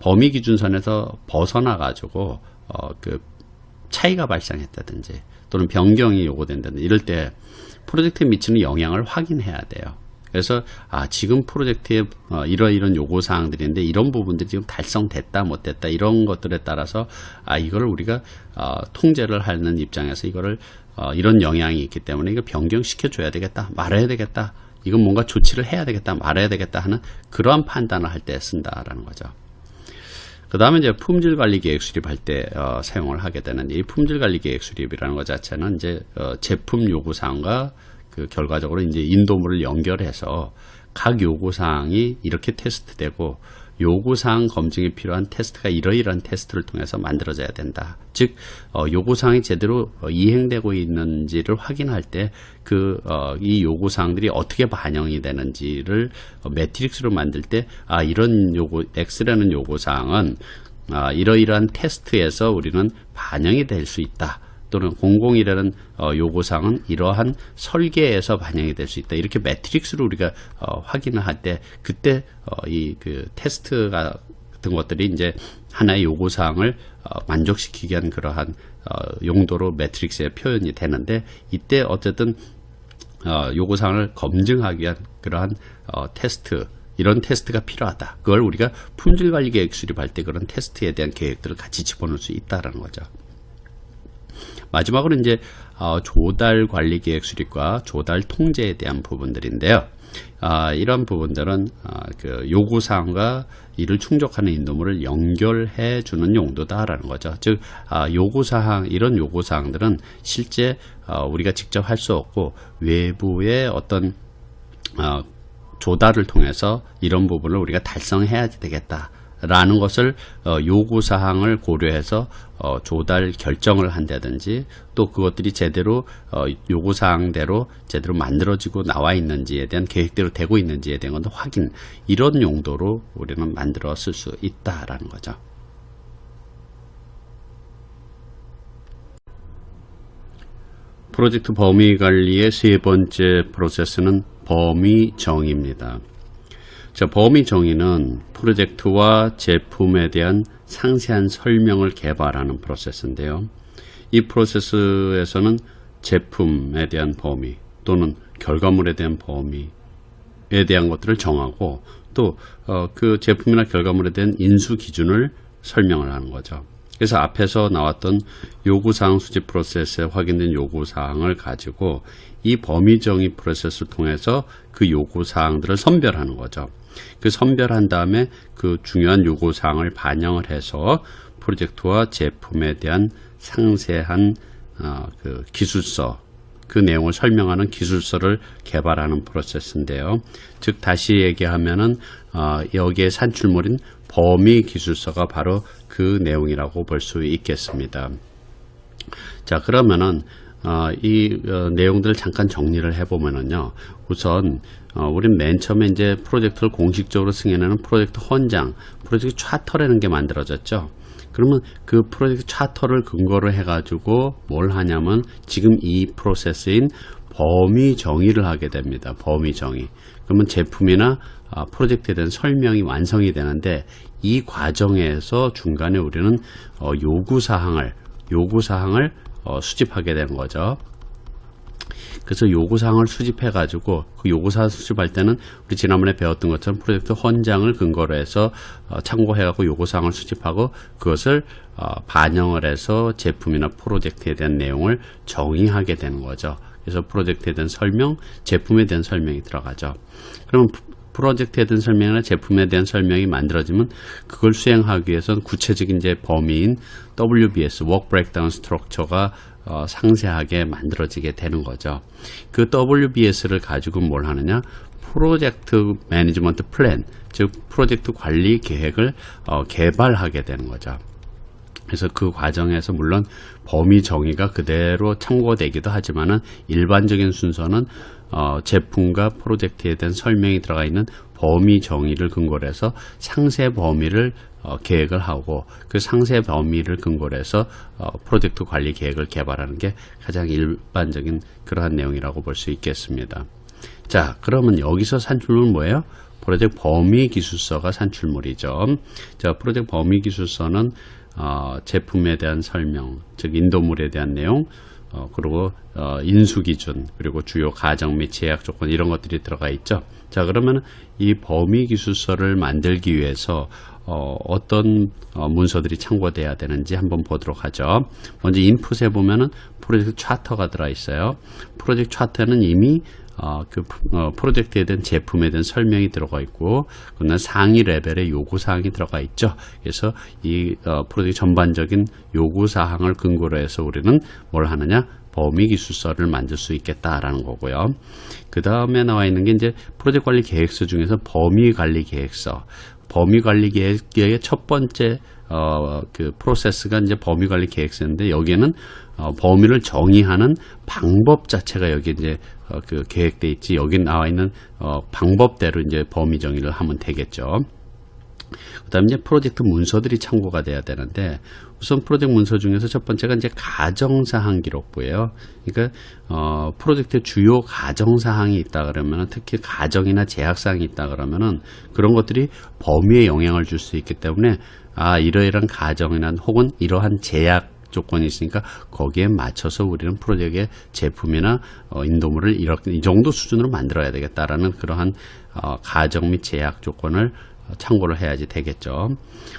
범위 기준선에서 벗어나 가지고 차이가 발생했다든지 또는 변경이 요구된다든지 이럴 때 프로젝트에 미치는 영향을 확인해야 돼요. 그래서 지금 프로젝트에 이런 요구사항들인데 이런 부분들이 지금 달성됐다 못됐다 이런 것들에 따라서 이거를 우리가 통제를 하는 입장에서 이거를 이런 영향이 있기 때문에 이거 변경시켜 줘야 되겠다 말아야 되겠다 이건 뭔가 조치를 해야 되겠다 말아야 되겠다 하는 그러한 판단을 할 때 쓴다라는 거죠. 그 다음에 이제 품질관리 계획 수립할 때 사용을 하게 되는 이 품질관리 계획 수립이라는 것 자체는 이제 제품 요구사항과 결과적으로 이제 인도물을 연결해서 각 요구사항이 이렇게 테스트되고 요구사항 검증이 필요한 테스트가 이러이러한 테스트를 통해서 만들어져야 된다. 즉 요구사항이 제대로 이행되고 있는지를 확인할 때 이 요구사항들이 어떻게 반영이 되는지를 매트릭스로 만들 때 이런 X라는 요구사항은 이러이러한 테스트에서 우리는 반영이 될 수 있다. 또는 001이라는 요구사항은 이러한 설계에서 반영이 될 수 있다. 이렇게 매트릭스로 우리가 확인을 할 때 그때 테스트 같은 것들이 이제 하나의 요구사항을 만족시키기 위한 그러한 용도로 매트릭스에 표현이 되는데 이때 어쨌든 요구사항을 검증하기 위한 그러한 테스트 이런 테스트가 필요하다. 그걸 우리가 품질관리 계획 수립할 때 그런 테스트에 대한 계획들을 같이 집어넣을 수 있다라는 거죠. 마지막으로 이제 조달 관리 계획 수립과 조달 통제에 대한 부분들인데요. 이런 부분들은 요구사항과 이를 충족하는 인도물을 연결해 주는 용도다라는 거죠. 즉 이런 요구사항들은 실제 우리가 직접 할 수 없고 외부의 어떤 조달을 통해서 이런 부분을 우리가 달성해야 되겠다. 라는 것을 요구사항을 고려해서 조달 결정을 한다든지 또 그것들이 제대로 요구사항대로 제대로 만들어지고 나와 있는지에 대한 계획대로 되고 있는지에 대한 것도 확인 이런 용도로 우리는 만들어 쓸 수 있다라는 거죠. 프로젝트 범위 관리의 세 번째 프로세스는 범위 정의입니다. 범위 정의는 프로젝트와 제품에 대한 상세한 설명을 개발하는 프로세스인데요. 이 프로세스에서는 제품에 대한 범위 또는 결과물에 대한 범위에 대한 것들을 정하고 또 그 제품이나 결과물에 대한 인수 기준을 설명을 하는 거죠. 그래서 앞에서 나왔던 요구사항 수집 프로세스에 확인된 요구사항을 가지고 이 범위 정의 프로세스를 통해서 그 요구사항들을 선별하는 거죠. 그 선별한 다음에 그 중요한 요구사항을 반영을 해서 프로젝트와 제품에 대한 상세한 기술서, 그 내용을 설명하는 기술서를 개발하는 프로세스인데요. 즉 다시 얘기하면은 여기에 산출물인 범위 기술서가 바로 그 내용이라고 볼 수 있겠습니다. 자, 그러면은 이 내용들을 잠깐 정리를 해보면은요. 우선 우리는 맨 처음에 이제 프로젝트를 공식적으로 승인하는 프로젝트 헌장, 프로젝트 차터라는 게 만들어졌죠. 그러면 그 프로젝트 차터를 근거로 해가지고 뭘 하냐면 지금 이 프로세스인 범위 정의를 하게 됩니다. 범위 정의. 그러면 제품이나 프로젝트에 대한 설명이 완성이 되는데 이 과정에서 중간에 우리는 요구사항을 수집하게 되는 거죠. 그래서 요구사항을 수집해 가지고 그 요구사항 수집할 때는 우리 지난번에 배웠던 것처럼 프로젝트 헌장을 근거로 해서 참고해 갖고 요구사항을 수집하고 그것을 반영을 해서 제품이나 프로젝트에 대한 내용을 정의하게 되는 거죠. 그래서 프로젝트에 대한 설명, 제품에 대한 설명이 들어가죠. 그러면 프로젝트에 대한 설명이나 제품에 대한 설명이 만들어지면 그걸 수행하기 위해서는 구체적인 이제 범위인 WBS, Work Breakdown Structure가 상세하게 만들어지게 되는 거죠. 그 WBS를 가지고 뭘 하느냐? 프로젝트 매니지먼트 플랜, 즉 프로젝트 관리 계획을 개발하게 되는 거죠. 그래서 그 과정에서 물론 범위 정의가 그대로 참고되기도 하지만은 일반적인 순서는 제품과 프로젝트에 대한 설명이 들어가 있는 범위 정의를 근거로 해서 상세 범위를 계획을 하고 그 상세 범위를 근거로 해서 프로젝트 관리 계획을 개발하는 게 가장 일반적인 그러한 내용이라고 볼 수 있겠습니다. 자, 그러면 여기서 산출물은 뭐예요? 프로젝트 범위 기술서가 산출물이죠. 자, 프로젝트 범위 기술서는 제품에 대한 설명, 즉 인도물에 대한 내용, 그리고 인수 기준, 그리고 주요 가정 및 제약 조건 이런 것들이 들어가 있죠. 자, 그러면 이 범위 기술서를 만들기 위해서 어떤 문서들이 참고돼야 되는지 한번 보도록 하죠. 먼저 인풋에 보면은 프로젝트 차터가 들어 있어요. 프로젝트 차터는 이미 프로젝트에 대한 제품에 대한 설명이 들어가 있고, 그러나 상위 레벨의 요구사항이 들어가 있죠. 그래서 이 프로젝트 전반적인 요구사항을 근거로 해서 우리는 뭘 하느냐? 범위 기술서를 만들 수 있겠다라는 거고요. 그 다음에 나와 있는 게 이제 프로젝트 관리 계획서 중에서 범위 관리 계획서. 범위 관리 계획의 첫 번째 그 프로세스가 이제 범위 관리 계획서인데, 여기에는 범위를 정의하는 방법 자체가 여기 이제 그 계획돼 있지, 여기 나와 있는 방법대로 이제 범위 정의를 하면 되겠죠. 그 다음에 이제 프로젝트 문서들이 참고가 돼야 되는데, 우선 프로젝트 문서 중에서 첫 번째가 이제 가정사항 기록부예요. 그러니까 프로젝트의 주요 가정사항이 있다 그러면은, 특히 가정이나 제약사항이 있다 그러면은 그런 것들이 범위에 영향을 줄 수 있기 때문에 이러이러한 가정이나 혹은 이러한 제약 조건이 있으니까 거기에 맞춰서 우리는 프로젝트의 제품이나 인도물을 이렇게 이 정도 수준으로 만들어야 되겠다라는 그러한 가정 및 제약 조건을 참고를 해야지 되겠죠.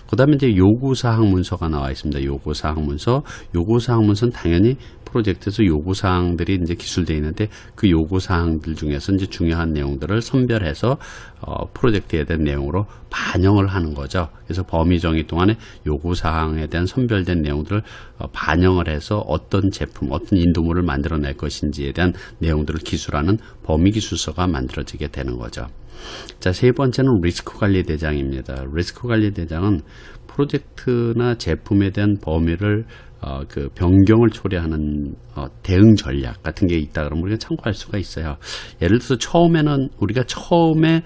그 다음에 이제 요구사항 문서가 나와 있습니다. 요구사항 문서. 요구사항 문서는 당연히 프로젝트에서 요구사항들이 이제 기술되어 있는데, 그 요구사항들 중에서 이제 중요한 내용들을 선별해서 프로젝트에 대한 내용으로 반영을 하는 거죠. 그래서 범위 정의 동안에 요구사항에 대한 선별된 내용들을 반영을 해서 어떤 제품, 어떤 인도물을 만들어낼 것인지에 대한 내용들을 기술하는 범위 기술서가 만들어지게 되는 거죠. 자, 세 번째는 리스크 관리 대장입니다. 리스크 관리 대장은 프로젝트나 제품에 대한 범위를 그 변경을 초래하는 대응 전략 같은 게 있다 그러면 우리가 참고할 수가 있어요. 예를 들어서 우리가 처음에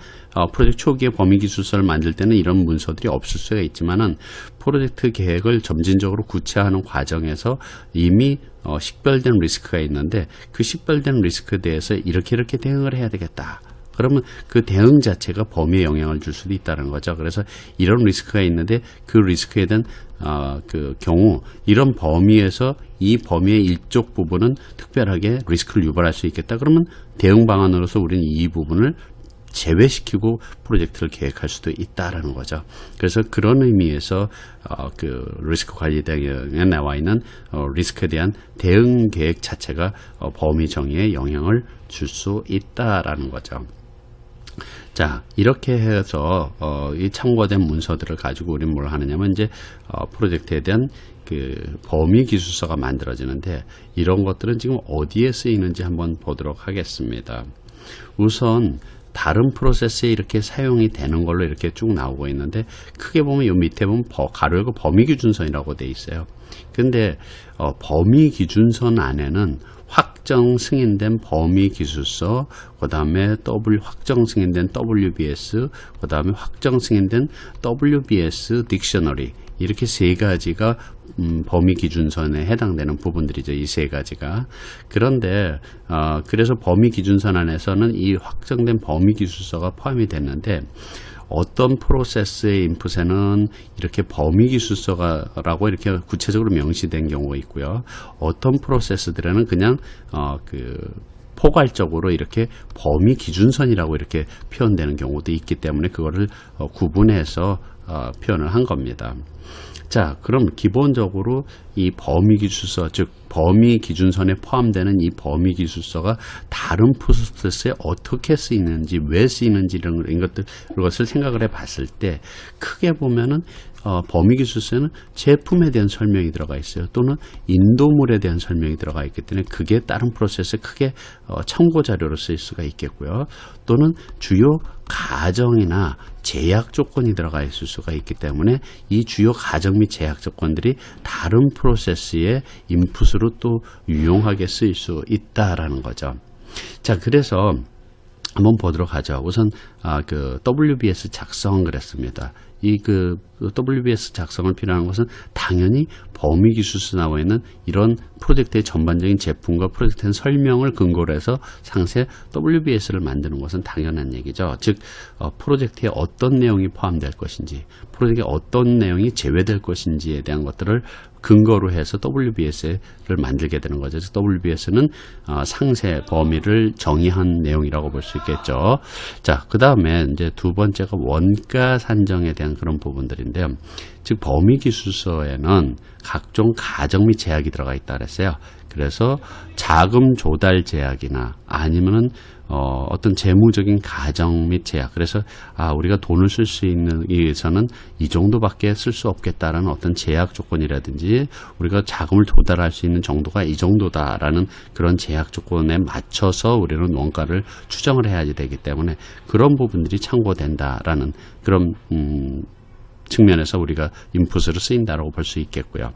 프로젝트 초기에 범위 기술서를 만들 때는 이런 문서들이 없을 수가 있지만은, 프로젝트 계획을 점진적으로 구체화하는 과정에서 이미 식별된 리스크가 있는데, 그 식별된 리스크에 대해서 이렇게 대응을 해야 되겠다. 그러면 그 대응 자체가 범위에 영향을 줄 수도 있다는 거죠. 그래서 이런 리스크가 있는데 그 리스크에 대한 그 경우, 이런 범위에서 이 범위의 일쪽 부분은 특별하게 리스크를 유발할 수 있겠다. 그러면 대응 방안으로서 우리는 이 부분을 제외시키고 프로젝트를 계획할 수도 있다라는 거죠. 그래서 그런 의미에서 그 리스크 관리 대응에 나와 있는 리스크에 대한 대응 계획 자체가 범위 정의에 영향을 줄 수 있다라는 거죠. 자, 이렇게 해서 이 참고된 문서들을 가지고 우리는 뭘 하느냐면 이제 프로젝트에 대한 그 범위 기술서가 만들어지는데, 이런 것들은 지금 어디에 쓰이는지 한번 보도록 하겠습니다. 우선 다른 프로세스에 이렇게 사용이 되는 걸로 이렇게 쭉 나오고 있는데, 크게 보면 이 밑에 보면 가로 열고 범위 기준선이라고 돼 있어요. 근데 범위 기준선 안에는 확정 승인된 범위 기술서, 그 다음에 확정 승인된 WBS, 그 다음에 확정 승인된 WBS 딕셔너리, 이렇게 세 가지가 범위 기준선에 해당되는 부분들이죠. 이 세 가지가. 그런데 그래서 범위 기준선 안에서는 이 확정된 범위 기술서가 포함이 됐는데, 어떤 프로세스의 인풋에는 이렇게 범위 기술서라고 이렇게 구체적으로 명시된 경우가 있고요. 어떤 프로세스들에는 그냥 포괄적으로 이렇게 범위 기준선이라고 이렇게 표현되는 경우도 있기 때문에 그거를 구분해서 표현을 한 겁니다. 자, 그럼 기본적으로 이 범위 기술서, 즉 범위 기준선에 포함되는 이 범위 기술서가 다른 프로세스에 어떻게 쓰이는지, 왜 쓰이는지 이런 것을 생각을 해 봤을 때, 크게 보면은 범위기술서에는 제품에 대한 설명이 들어가 있어요. 또는 인도물에 대한 설명이 들어가 있기 때문에 그게 다른 프로세스에 크게 참고 자료로 쓰일 수가 있겠고요. 또는 주요 가정이나 제약 조건이 들어가 있을 수가 있기 때문에 이 주요 가정 및 제약 조건들이 다른 프로세스의 인풋으로 또 유용하게 쓰일 수 있다라는 거죠. 자, 그래서 한번 보도록 하죠. 우선 그 WBS 작성 그랬습니다. 이 WBS 작성을 필요한 것은 당연히 범위기술서에 나와 있는 이런 프로젝트의 전반적인 제품과 프로젝트의 설명을 근거로 해서 상세 WBS를 만드는 것은 당연한 얘기죠. 즉 프로젝트에 어떤 내용이 포함될 것인지, 프로젝트에 어떤 내용이 제외될 것인지에 대한 것들을 근거로 해서 WBS를 만들게 되는 거죠. WBS는 상세 범위를 정의한 내용이라고 볼 수 있겠죠. 자, 그 다음에 이제 두 번째가 원가 산정에 대한 그런 부분들인데요. 즉 범위기술서에는 각종 가정 및 제약이 들어가 있다 그랬어요. 그래서 자금 조달 제약이나 아니면은 어떤 재무적인 가정 및 제약, 그래서 우리가 돈을 쓸 수 있는 위해서는 이 정도밖에 쓸 수 없겠다라는 어떤 제약 조건이라든지 우리가 자금을 조달할 수 있는 정도가 이 정도다라는 그런 제약 조건에 맞춰서 우리는 원가를 추정을 해야지 되기 때문에 그런 부분들이 참고된다라는 그런 측면에서 우리가 인풋으로 쓰인다라고 볼 수 있겠고요.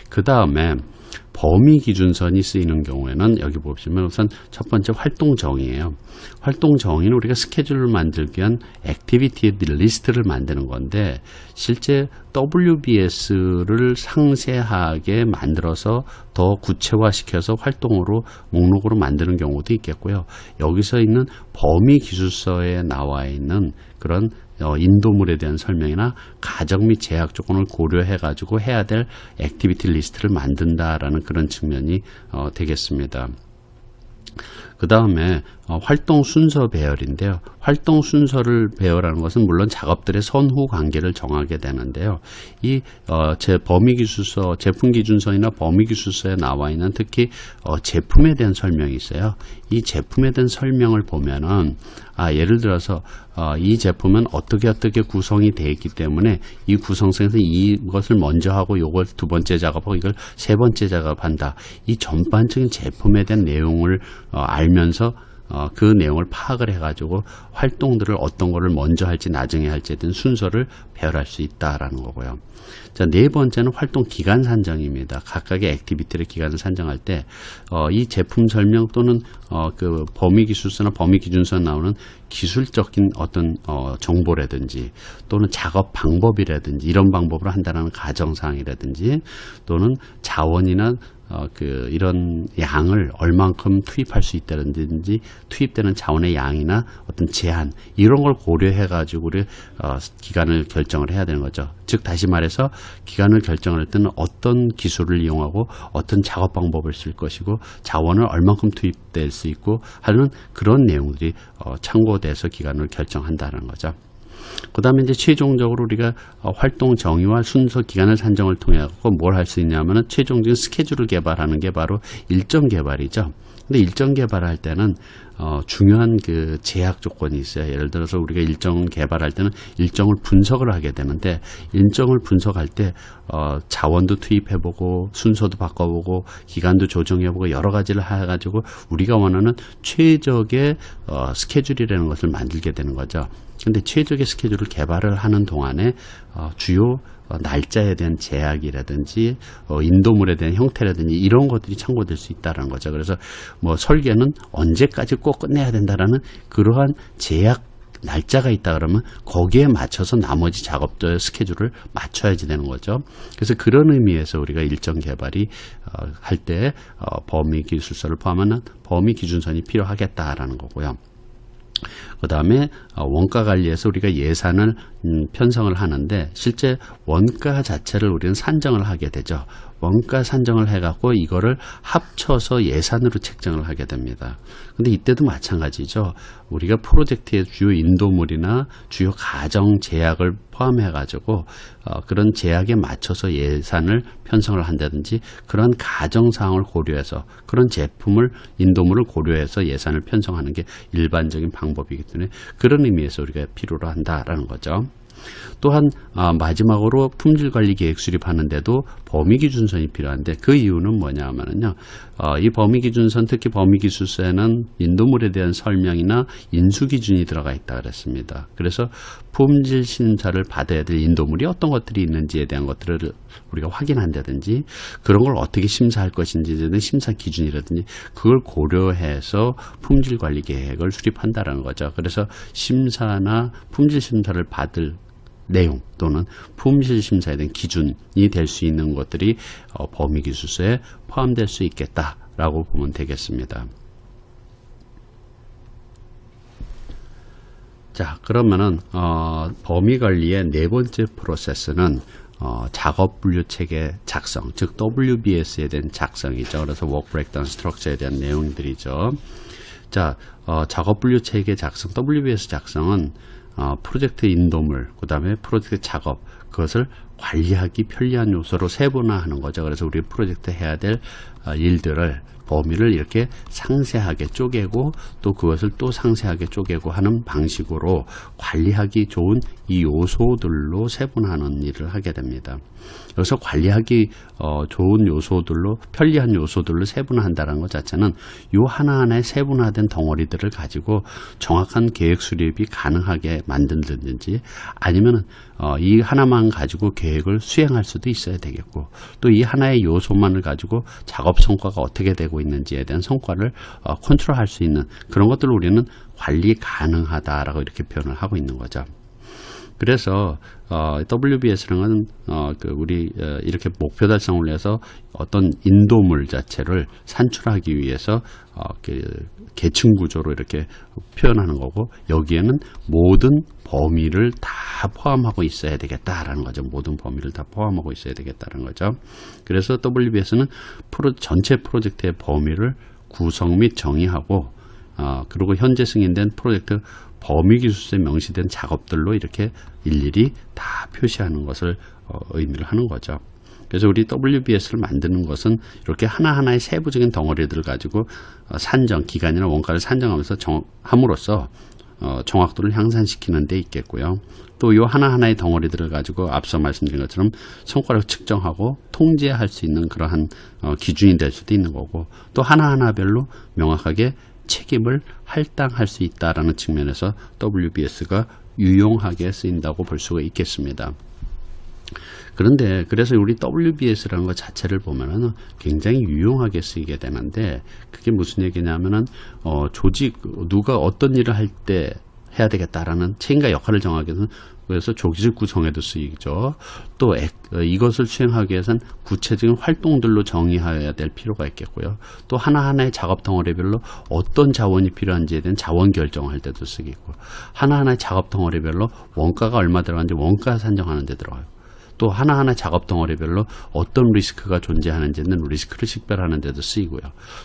그 다음에 범위기준선이 쓰이는 경우에는 여기 보시면 우선 첫 번째 활동정의예요. 활동정의는 우리가 스케줄을 만들기 위한 액티비티 리스트를 만드는 건데 실제 WBS를 상세하게 만들어서 더 구체화시켜서 활동으로 목록으로 만드는 경우도 있겠고요. 여기서 있는 범위기술서에 나와 있는 그런 인도물에 대한 설명이나 가정 및 제약 조건을 고려해 가지고 해야 될 액티비티 리스트를 만든다라는 그런 측면이 되겠습니다. 그 다음에 활동 순서 배열인데요. 활동 순서를 배열하는 것은 물론 작업들의 선후 관계를 정하게 되는데요. 이 제 범위기술서, 제품기준서나 범위기술서에 나와 있는 특히 제품에 대한 설명이 있어요. 이 제품에 대한 설명을 보면은 예를 들어서 이 제품은 어떻게 구성이 되어 있기 때문에 이 구성성에서 이것을 먼저 하고 이걸 두 번째 작업하고 이걸 세 번째 작업한다. 이 전반적인 제품에 대한 내용을 알면서 그 내용을 파악을 해가지고 활동들을 어떤 거를 먼저 할지 나중에 할지에 대한 순서를 배열할 수 있다라는 거고요. 자, 네 번째는 활동 기간 산정입니다. 각각의 액티비티를 기간을 산정할 때 이 제품 설명 또는 그 범위기술서나 범위기준서에 나오는 기술적인 어떤 정보라든지 또는 작업 방법이라든지 이런 방법으로 한다는 가정사항이라든지 또는 자원이나 이런 양을 얼만큼 투입할 수 있다든지 투입되는 자원의 양이나 어떤 제한 이런 걸 고려해 가지고 우리 기간을 결정을 해야 되는 거죠. 즉 다시 말해서 기간을 결정할 때는 어떤 기술을 이용하고 어떤 작업 방법을 쓸 것이고 자원을 얼만큼 투입될 수 있고 하는 그런 내용들이 참고돼서 기간을 결정한다는 거죠. 그 다음에 이제 최종적으로 우리가 활동 정의와 순서 기간을 산정을 통해 갖고 뭘 할 수 있냐면은 최종적인 스케줄을 개발하는 게 바로 일정 개발이죠. 근데 일정 개발할 때는 중요한 그 제약 조건이 있어요. 예를 들어서 우리가 일정 개발할 때는 일정을 분석을 하게 되는데 일정을 분석할 때 자원도 투입해보고 순서도 바꿔보고 기간도 조정해보고 여러 가지를 해가지고 우리가 원하는 최적의 스케줄이라는 것을 만들게 되는 거죠. 근데 최적의 스케줄을 개발을 하는 동안에 주요 날짜에 대한 제약이라든지 인도물에 대한 형태라든지 이런 것들이 참고될 수 있다는 거죠. 그래서 뭐 설계는 언제까지 꼭 끝내야 된다라는 그러한 제약 날짜가 있다 그러면 거기에 맞춰서 나머지 작업들 스케줄을 맞춰야지 되는 거죠. 그래서 그런 의미에서 우리가 일정 개발이 할 때 범위기술서를 포함하는 범위기준선이 필요하겠다라는 거고요. 그 다음에 원가 관리에서 우리가 예산을 편성을 하는데 실제 원가 자체를 우리는 산정을 하게 되죠. 원가 산정을 해갖고 이거를 합쳐서 예산으로 책정을 하게 됩니다. 근데 이때도 마찬가지죠. 우리가 프로젝트의 주요 인도물이나 주요 가정 제약을 포함해가지고 그런 제약에 맞춰서 예산을 편성을 한다든지 그런 가정사항을 고려해서 그런 제품을 인도물을 고려해서 예산을 편성하는 게 일반적인 방법이기 때문에 그런 의미에서 우리가 필요로 한다라는 거죠. 또한 마지막으로 품질관리 계획 수립하는데도 범위기준선이 필요한데 그 이유는 뭐냐면요. 이 범위기준선 특히 범위기술서에는 인도물에 대한 설명이나 인수기준이 들어가 있다 그랬습니다. 그래서 품질 심사를 받아야 될 인도물이 어떤 것들이 있는지에 대한 것들을 우리가 확인한다든지 그런 걸 어떻게 심사할 것인지에 대한 심사 기준이라든지 그걸 고려해서 품질관리 계획을 수립한다는 거죠. 그래서 심사나 품질 심사를 받을 내용 또는 품질 심사에 대한 기준이 될 수 있는 것들이 범위기술서에 포함될 수 있겠다라고 보면 되겠습니다. 자, 그러면은 범위관리의 네 번째 프로세스는 작업 분류 체계 작성, 즉 WBS에 대한 작성이죠. 그래서 Work Breakdown Structure에 대한 내용들이죠. 자, 작업 분류 체계 작성, WBS 작성은 프로젝트 인도물, 그 다음에 프로젝트 작업, 그것을 관리하기 편리한 요소로 세분화하는 거죠. 그래서 우리 프로젝트 해야 될 일들을 범위를 이렇게 상세하게 쪼개고 또 그것을 또 상세하게 쪼개고 하는 방식으로 관리하기 좋은 이 요소들로 세분화하는 일을 하게 됩니다. 여기서 관리하기 좋은 요소들로 편리한 요소들로 세분화한다는 것 자체는 요 하나하나의 세분화된 덩어리들을 가지고 정확한 계획 수립이 가능하게 만든다든지 아니면 이 하나만 가지고 계획을 수행할 수도 있어야 되겠고 또 이 하나의 요소만을 가지고 작업 성과가 어떻게 되고 있는지에 대한 성과를 컨트롤할 수 있는 그런 것들을 우리는 관리 가능하다라고 이렇게 표현을 하고 있는 거죠. 그래서 WBS는 우리 이렇게 목표 달성을 위해서 어떤 인도물 자체를 산출하기 위해서 계층 구조로 이렇게 표현하는 거고 여기에는 모든 범위를 다 포함하고 있어야 되겠다라는 거죠. 모든 범위를 다 포함하고 있어야 되겠다는 거죠. 그래서 WBS는 전체 프로젝트의 범위를 구성 및 정의하고 그리고 현재 승인된 프로젝트 범위기술서에 명시된 작업들로 이렇게 일일이 다 표시하는 것을 의미를 하는 거죠. 그래서 우리 WBS를 만드는 것은 이렇게 하나하나의 세부적인 덩어리들을 가지고 산정, 기간이나 원가를 산정하면서 함으로써 정확도를 향상시키는 데 있겠고요. 또 이 하나하나의 덩어리들을 가지고 앞서 말씀드린 것처럼 성과를 측정하고 통제할 수 있는 그러한 기준이 될 수도 있는 거고 또 하나하나별로 명확하게 책임을 할당할 수 있다라는 측면에서 WBS가 유용하게 쓰인다고 볼 수가 있겠습니다. 그런데 그래서 우리 WBS라는 것 자체를 보면은 굉장히 유용하게 쓰이게 되는데 그게 무슨 얘기냐면은 조직 누가 어떤 일을 할 때 해야 되겠다라는 책임과 역할을 정하기 위해서는 그래서 조직 구성에도 쓰이죠. 또 이것을 수행하기 위해서는 구체적인 활동들로 정의해야 될 필요가 있겠고요. 또 하나하나의 작업 덩어리별로 어떤 자원이 필요한지에 대한 자원 결정할 때도 쓰겠고 하나하나의 작업 덩어리별로 원가가 얼마 들어가는지 원가 산정하는 데 들어가요. 또 하나하나 작업 덩어리별로 어떤 리스크가 존재하는지는 리스크를 식별하는 데도 쓰이고요.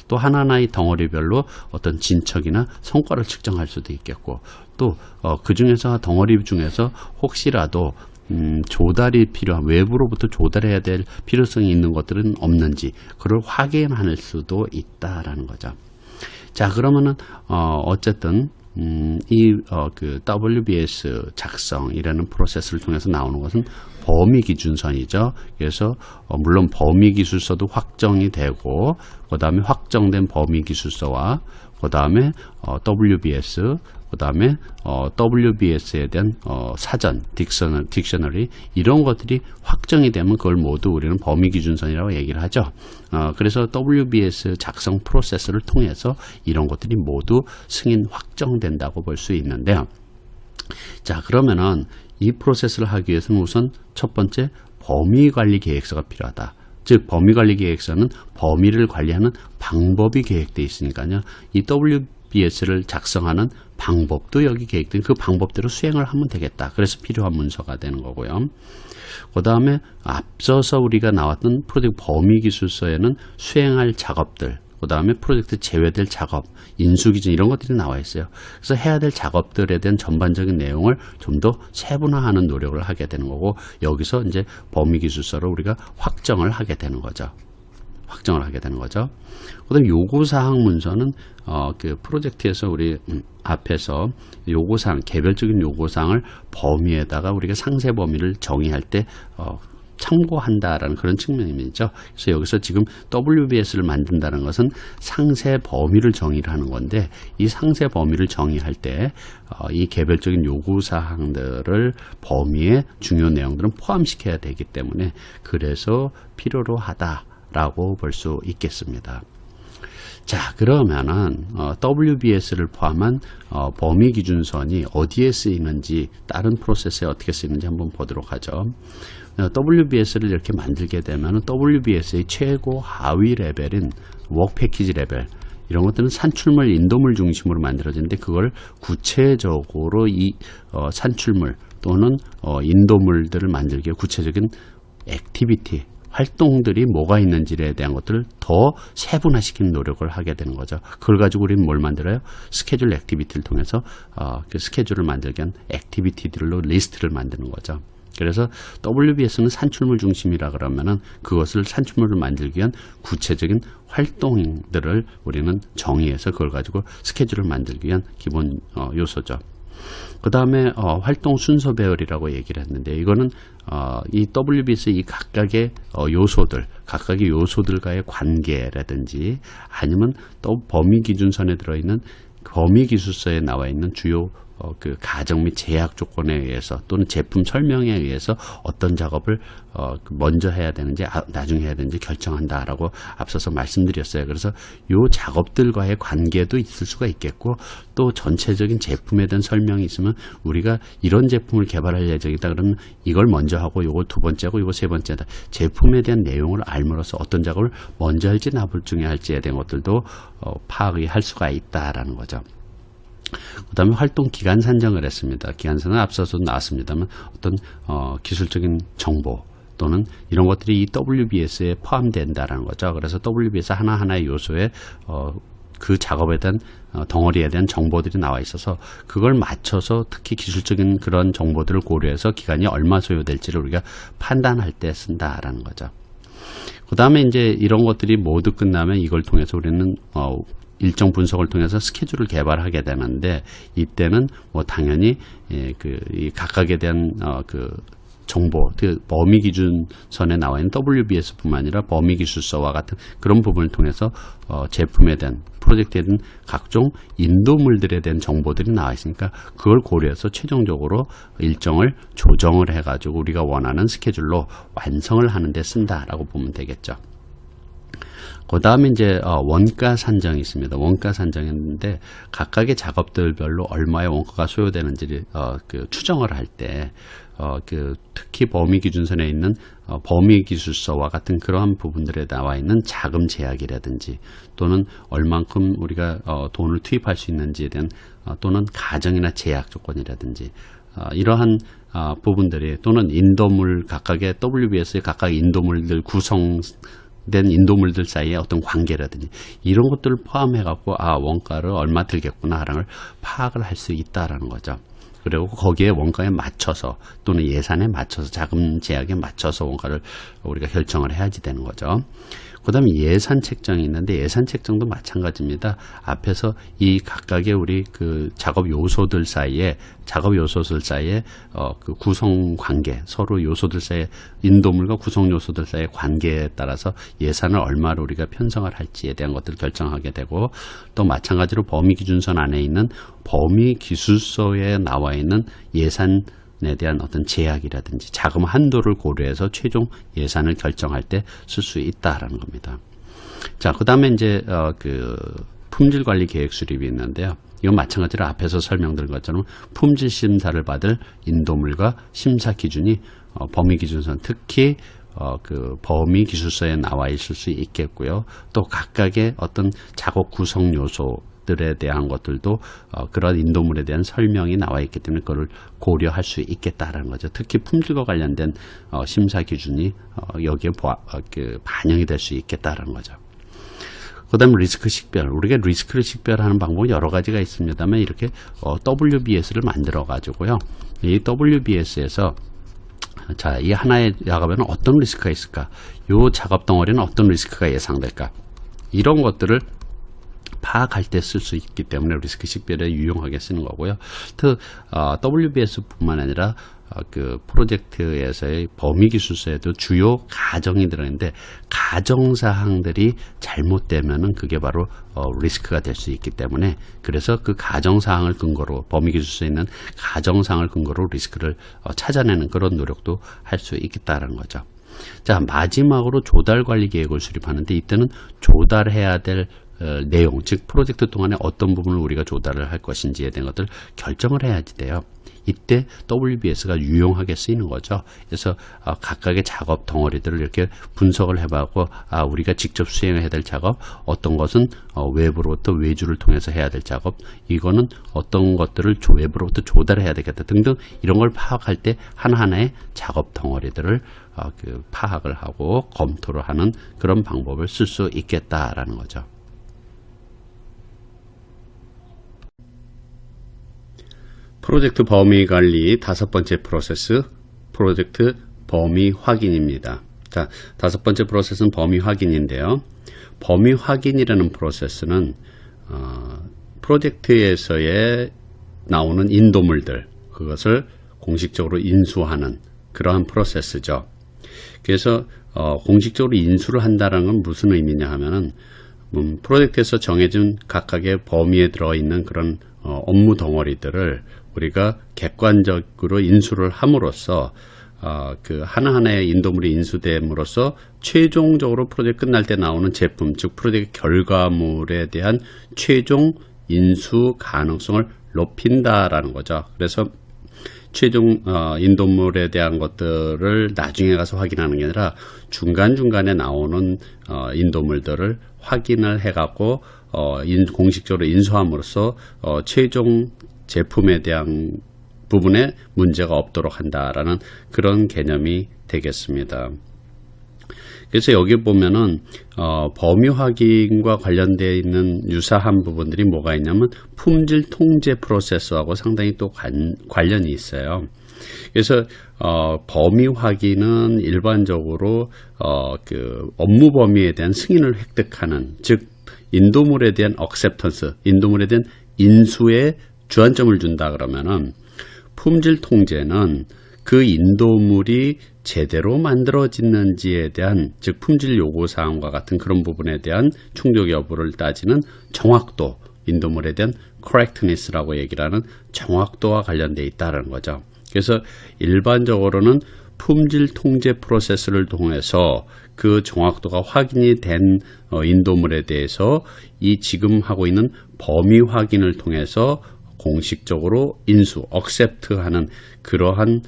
또 하나하나의 덩어리별로 어떤 진척이나 성과를 측정할 수도 있겠고 또 그 중에서 덩어리 중에서 혹시라도 조달이 필요한 외부로부터 조달해야 될 필요성이 있는 것들은 없는지 그걸 확인할 수도 있다라는 거죠. 자, 그러면은 어쨌든 그 WBS 작성이라는 프로세스를 통해서 나오는 것은 범위기준선이죠. 그래서 물론 범위기술서도 확정이 되고 그 다음에 확정된 범위기술서와 그 다음에 WBS 그 다음에 WBS에 대한 사전, 딕셔너리 이런 것들이 확정이 되면 그걸 모두 우리는 범위기준선이라고 얘기를 하죠. 그래서 WBS 작성 프로세스를 통해서 이런 것들이 모두 승인 확정된다고 볼 수 있는데요. 자, 그러면은 이 프로세스를 하기 위해서는 우선 첫 번째 범위관리 계획서가 필요하다. 즉 범위관리 계획서는 범위를 관리하는 방법이 계획되어 있으니까요. 이 WBS를 작성하는 방법도 여기 계획된 그 방법대로 수행을 하면 되겠다. 그래서 필요한 문서가 되는 거고요. 그 다음에 앞서서 우리가 나왔던 프로젝트 범위기술서에는 수행할 작업들, 그 다음에 프로젝트 제외될 작업, 인수기준 이런 것들이 나와 있어요. 그래서 해야 될 작업들에 대한 전반적인 내용을 좀 더 세분화하는 노력을 하게 되는 거고 여기서 이제 범위기술서를 우리가 확정을 하게 되는 거죠. 그다음 요구사항 문서는 그 프로젝트에서 우리 앞에서 요구사항, 개별적인 요구사항을 범위에다가 우리가 상세 범위를 정의할 때 참고한다라는 그런 측면이죠. 그래서 여기서 지금 WBS를 만든다는 것은 상세 범위를 정의를 하는 건데, 이 상세 범위를 정의할 때 이 개별적인 요구사항들을 범위에 중요 내용들은 포함시켜야 되기 때문에 그래서 필요로 하다라고 볼 수 있겠습니다. 자, 그러면은 WBS를 포함한 범위 기준선이 어디에 쓰이는지, 다른 프로세스에 어떻게 쓰이는지 한번 보도록 하죠. WBS를 이렇게 만들게 되면 WBS의 최고 하위 레벨인 워크 패키지 레벨, 이런 것들은 산출물, 인도물 중심으로 만들어지는데, 그걸 구체적으로 이 산출물 또는 인도물들을 만들기에 구체적인 액티비티, 활동들이 뭐가 있는지에 대한 것들을 더 세분화시키는 노력을 하게 되는 거죠. 그걸 가지고 우리는 뭘 만들어요? 스케줄 액티비티를 통해서 그 스케줄을 만들기 위한 액티비티들로 리스트를 만드는 거죠. 그래서 WBS는 산출물 중심이라 그러면은 그것을 산출물을 만들기 위한 구체적인 활동들을 우리는 정의해서 그걸 가지고 스케줄을 만들기 위한 기본 요소죠. 그 다음에 활동 순서 배열이라고 얘기를 했는데, 이거는 이 WBS 이 각각의 각각의 요소들과의 관계라든지, 아니면 또 범위 기준선에 들어있는 범위 기술서에 나와 있는 주요 그 가정 및 제약 조건에 의해서 또는 제품 설명에 의해서 어떤 작업을 먼저 해야 되는지 나중에 해야 되는지 결정한다라고 앞서서 말씀드렸어요. 그래서 요 작업들과의 관계도 있을 수가 있겠고, 또 전체적인 제품에 대한 설명이 있으면 우리가 이런 제품을 개발할 예정이다 그러면 이걸 먼저 하고 요거 두 번째고 요거 세 번째다, 제품에 대한 내용을 알므로써 어떤 작업을 먼저 할지 나중에 할지에 대한 것들도 파악이 할 수가 있다라는 거죠. 그 다음에 활동 기간 산정을 했습니다. 기간선은 앞서서도 나왔습니다만 어떤 기술적인 정보 또는 이런 것들이 이 WBS에 포함된다라는 거죠. 그래서 WBS 하나하나의 요소에 그 작업에 대한 덩어리에 대한 정보들이 나와 있어서 그걸 맞춰서 특히 기술적인 그런 정보들을 고려해서 기간이 얼마 소요될지를 우리가 판단할 때 쓴다라는 거죠. 그 다음에 이제 이런 것들이 모두 끝나면 이걸 통해서 우리는 일정 분석을 통해서 스케줄을 개발하게 되는데, 이때는 뭐 당연히 이 각각에 대한 그 정보, 그 범위 기준선에 나와 있는 WBS뿐만 아니라 범위 기술서와 같은 그런 부분을 통해서 제품에 대한, 프로젝트에 대한 각종 인도물들에 대한 정보들이 나와 있으니까 그걸 고려해서 최종적으로 일정을 조정을 해가지고 우리가 원하는 스케줄로 완성을 하는 데 쓴다라고 보면 되겠죠. 그 다음에 이제 원가 산정이 있습니다. 원가 산정했는데 각각의 작업들별로 얼마의 원가가 소요되는지를 추정을 할 때 특히 범위 기준선에 있는 범위 기술서와 같은 그러한 부분들에 나와 있는 자금 제약이라든지, 또는 얼만큼 우리가 돈을 투입할 수 있는지에 대한 또는 가정이나 제약 조건이라든지, 이러한 부분들이, 또는 인도물, 각각의 WBS의 각각 인도물들 된 인도물들 사이의 어떤 관계라든지 이런 것들을 포함해 갖고 원가를 얼마 들겠구나라는 걸 파악을 할 수 있다라는 거죠. 그리고 거기에 원가에 맞춰서 또는 예산에 맞춰서, 자금 제약에 맞춰서 원가를 우리가 결정을 해야지 되는 거죠. 그 다음에 예산 책정이 있는데, 예산 책정도 마찬가지입니다. 앞에서 이 각각의 우리 그 작업 요소들 사이에 그 구성 관계, 서로 요소들 사이에 인도물과 구성 요소들 사이의 관계에 따라서 예산을 얼마로 우리가 편성을 할지에 대한 것들을 결정하게 되고, 또 마찬가지로 범위 기준선 안에 있는 범위 기술서에 나와 있는 예산에 대한 어떤 제약이라든지 자금 한도를 고려해서 최종 예산을 결정할 때 쓸 수 있다라는 겁니다. 자, 그 다음에 이제 품질 관리 계획 수립이 있는데요. 이건 마찬가지로 앞에서 설명드린 것처럼 품질 심사를 받을 인도물과 심사 기준이 범위 기준선, 특히 그 범위 기술서에 나와 있을 수 있겠고요. 또 각각의 어떤 작업 구성 요소들에 대한 것들도 그런 인도물에 대한 설명이 나와 있기 때문에 그걸 고려할 수 있겠다라는 거죠. 특히 품질과 관련된 심사 기준이 여기에 반영이 될 수 있겠다라는 거죠. 그 다음에 리스크 식별. 우리가 리스크를 식별하는 방법은 여러 가지가 있습니다만, 이렇게 WBS를 만들어 가지고요. 이 WBS에서 자, 이 하나의 작업에는 어떤 리스크가 있을까? 이 작업 덩어리는 어떤 리스크가 예상될까? 이런 것들을 파악할 때 쓸 수 있기 때문에 리스크 식별에 유용하게 쓰는 거고요. WBS뿐만 아니라 그 프로젝트에서의 범위기술서에도 주요 가정이 들어있는데 가정사항들이 잘못되면은 그게 바로 리스크가 될 수 있기 때문에 그래서 그 가정사항을 근거로 범위기술서에 있는 가정사항을 근거로 리스크를 찾아내는 그런 노력도 할 수 있겠다라는 거죠. 자, 마지막으로 조달관리 계획을 수립하는데 이때는 조달해야 될 내용, 즉 프로젝트 동안에 어떤 부분을 우리가 조달을 할 것인지에 대한 것들 결정을 해야지 돼요. 이때 WBS가 유용하게 쓰이는 거죠. 그래서 각각의 작업 덩어리들을 이렇게 분석을 해봐고 우리가 직접 수행해야 될 작업, 어떤 것은 외부로부터 외주를 통해서 해야 될 작업, 이거는 어떤 것들을 외부로부터 조달해야 되겠다 등등 이런 걸 파악할 때 하나하나의 작업 덩어리들을 파악을 하고 검토를 하는 그런 방법을 쓸 수 있겠다라는 거죠. 프로젝트 범위 관리 5번째 프로세스, 프로젝트 범위 확인입니다. 자, 5번째 프로세스는 범위 확인인데요. 범위 확인이라는 프로세스는 프로젝트에서의 나오는 인도물들, 그것을 공식적으로 인수하는 그러한 프로세스죠. 그래서 공식적으로 인수를 한다는 건 무슨 의미냐 하면은 프로젝트에서 정해진 각각의 범위에 들어있는 그런 업무 덩어리들을 우리가 객관적으로 인수를 함으로써 그 하나하나의 인도물이 인수됨으로써 최종적으로 프로젝트 끝날 때 나오는 제품, 즉 프로젝트 결과물에 대한 최종 인수 가능성을 높인다라는 거죠. 그래서 최종 인도물에 대한 것들을 나중에 가서 확인하는 게 아니라 중간중간에 나오는 인도물들을 확인을 해갖고 공식적으로 인수함으로써 최종 제품에 대한 부분에 문제가 없도록 한다라는 그런 개념이 되겠습니다. 그래서 여기 보면은 범위 확인과 관련되어 있는 유사한 부분들이 뭐가 있냐면 품질 통제 프로세스하고 상당히 또 관련이 있어요. 그래서 범위 확인은 일반적으로 그 업무 범위에 대한 승인을 획득하는, 즉 인도물에 대한 acceptance, 인도물에 대한 인수에 주안점을 준다 그러면은, 품질 통제는 그 인도물이 제대로 만들어지는지에 대한, 즉 품질 요구사항과 같은 그런 부분에 대한 충족 여부를 따지는 정확도, 인도물에 대한 correctness라고 얘기를 하는 정확도와 관련되어 있다는 거죠. 그래서 일반적으로는 품질 통제 프로세스를 통해서 그 정확도가 확인이 된 인도물에 대해서 이 지금 하고 있는 범위 확인을 통해서 공식적으로 인수, accept하는 그러한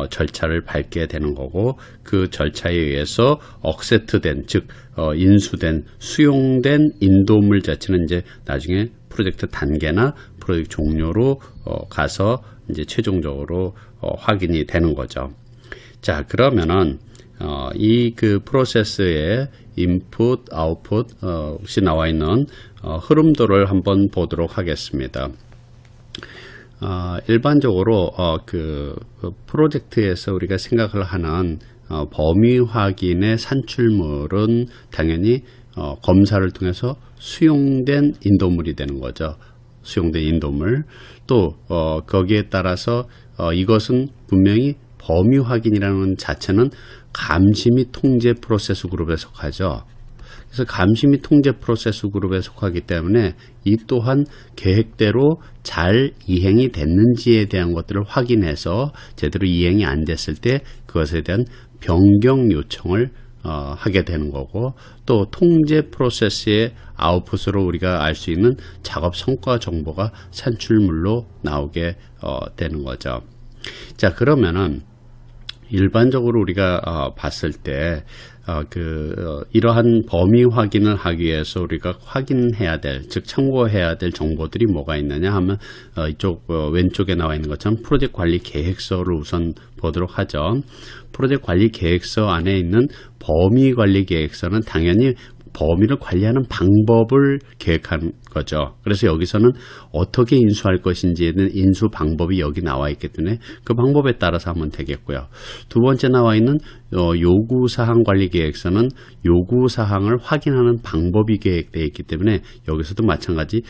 절차를 밟게 되는 거고, 그 절차에 의해서 accept된, 즉 인수된, 수용된 인도물 자체는 이제 나중에 프로젝트 단계나 프로젝트 종료로 가서 이제 최종적으로 확인이 되는 거죠. 자, 그러면은 이 그 프로세스의 인풋, 아웃풋 혹시 나와 있는 흐름도를 한번 보도록 하겠습니다. 일반적으로 그 프로젝트에서 우리가 생각을 하는 범위 확인의 산출물은 당연히 검사를 통해서 수용된 인도물이 되는 거죠. 수용된 인도물. 또 거기에 따라서 이것은 분명히 범위 확인이라는 자체는 감시 및 통제 프로세스 그룹에 속하죠. 그래서 감시 및 통제 프로세스 그룹에 속하기 때문에 이 또한 계획대로 잘 이행이 됐는지에 대한 것들을 확인해서 제대로 이행이 안 됐을 때 그것에 대한 변경 요청을 하게 되는 거고, 또 통제 프로세스의 아웃풋으로 우리가 알 수 있는 작업 성과 정보가 산출물로 나오게 되는 거죠. 자, 그러면은 일반적으로 우리가 봤을 때 이러한 범위 확인을 하기 위해서 우리가 확인해야 될, 즉 참고해야 될 정보들이 뭐가 있느냐 하면 이쪽 왼쪽에 나와 있는 것처럼 프로젝트 관리 계획서를 우선 보도록 하죠. 프로젝트 관리 계획서 안에 있는 범위 관리 계획서는 당연히 범위를 관리하는 방법을 계획한 거죠. 그래서 여기서는 어떻게 인수할 것인지에 대한 인수 방법이 여기 나와 있기 때문에 그 방법에 따라서 하면 되겠고요. 두 번째 나와 있는 요구사항 관리 계획서는 요구사항을 확인하는 방법이 계획되어 있기 때문에 여기서도 마찬가지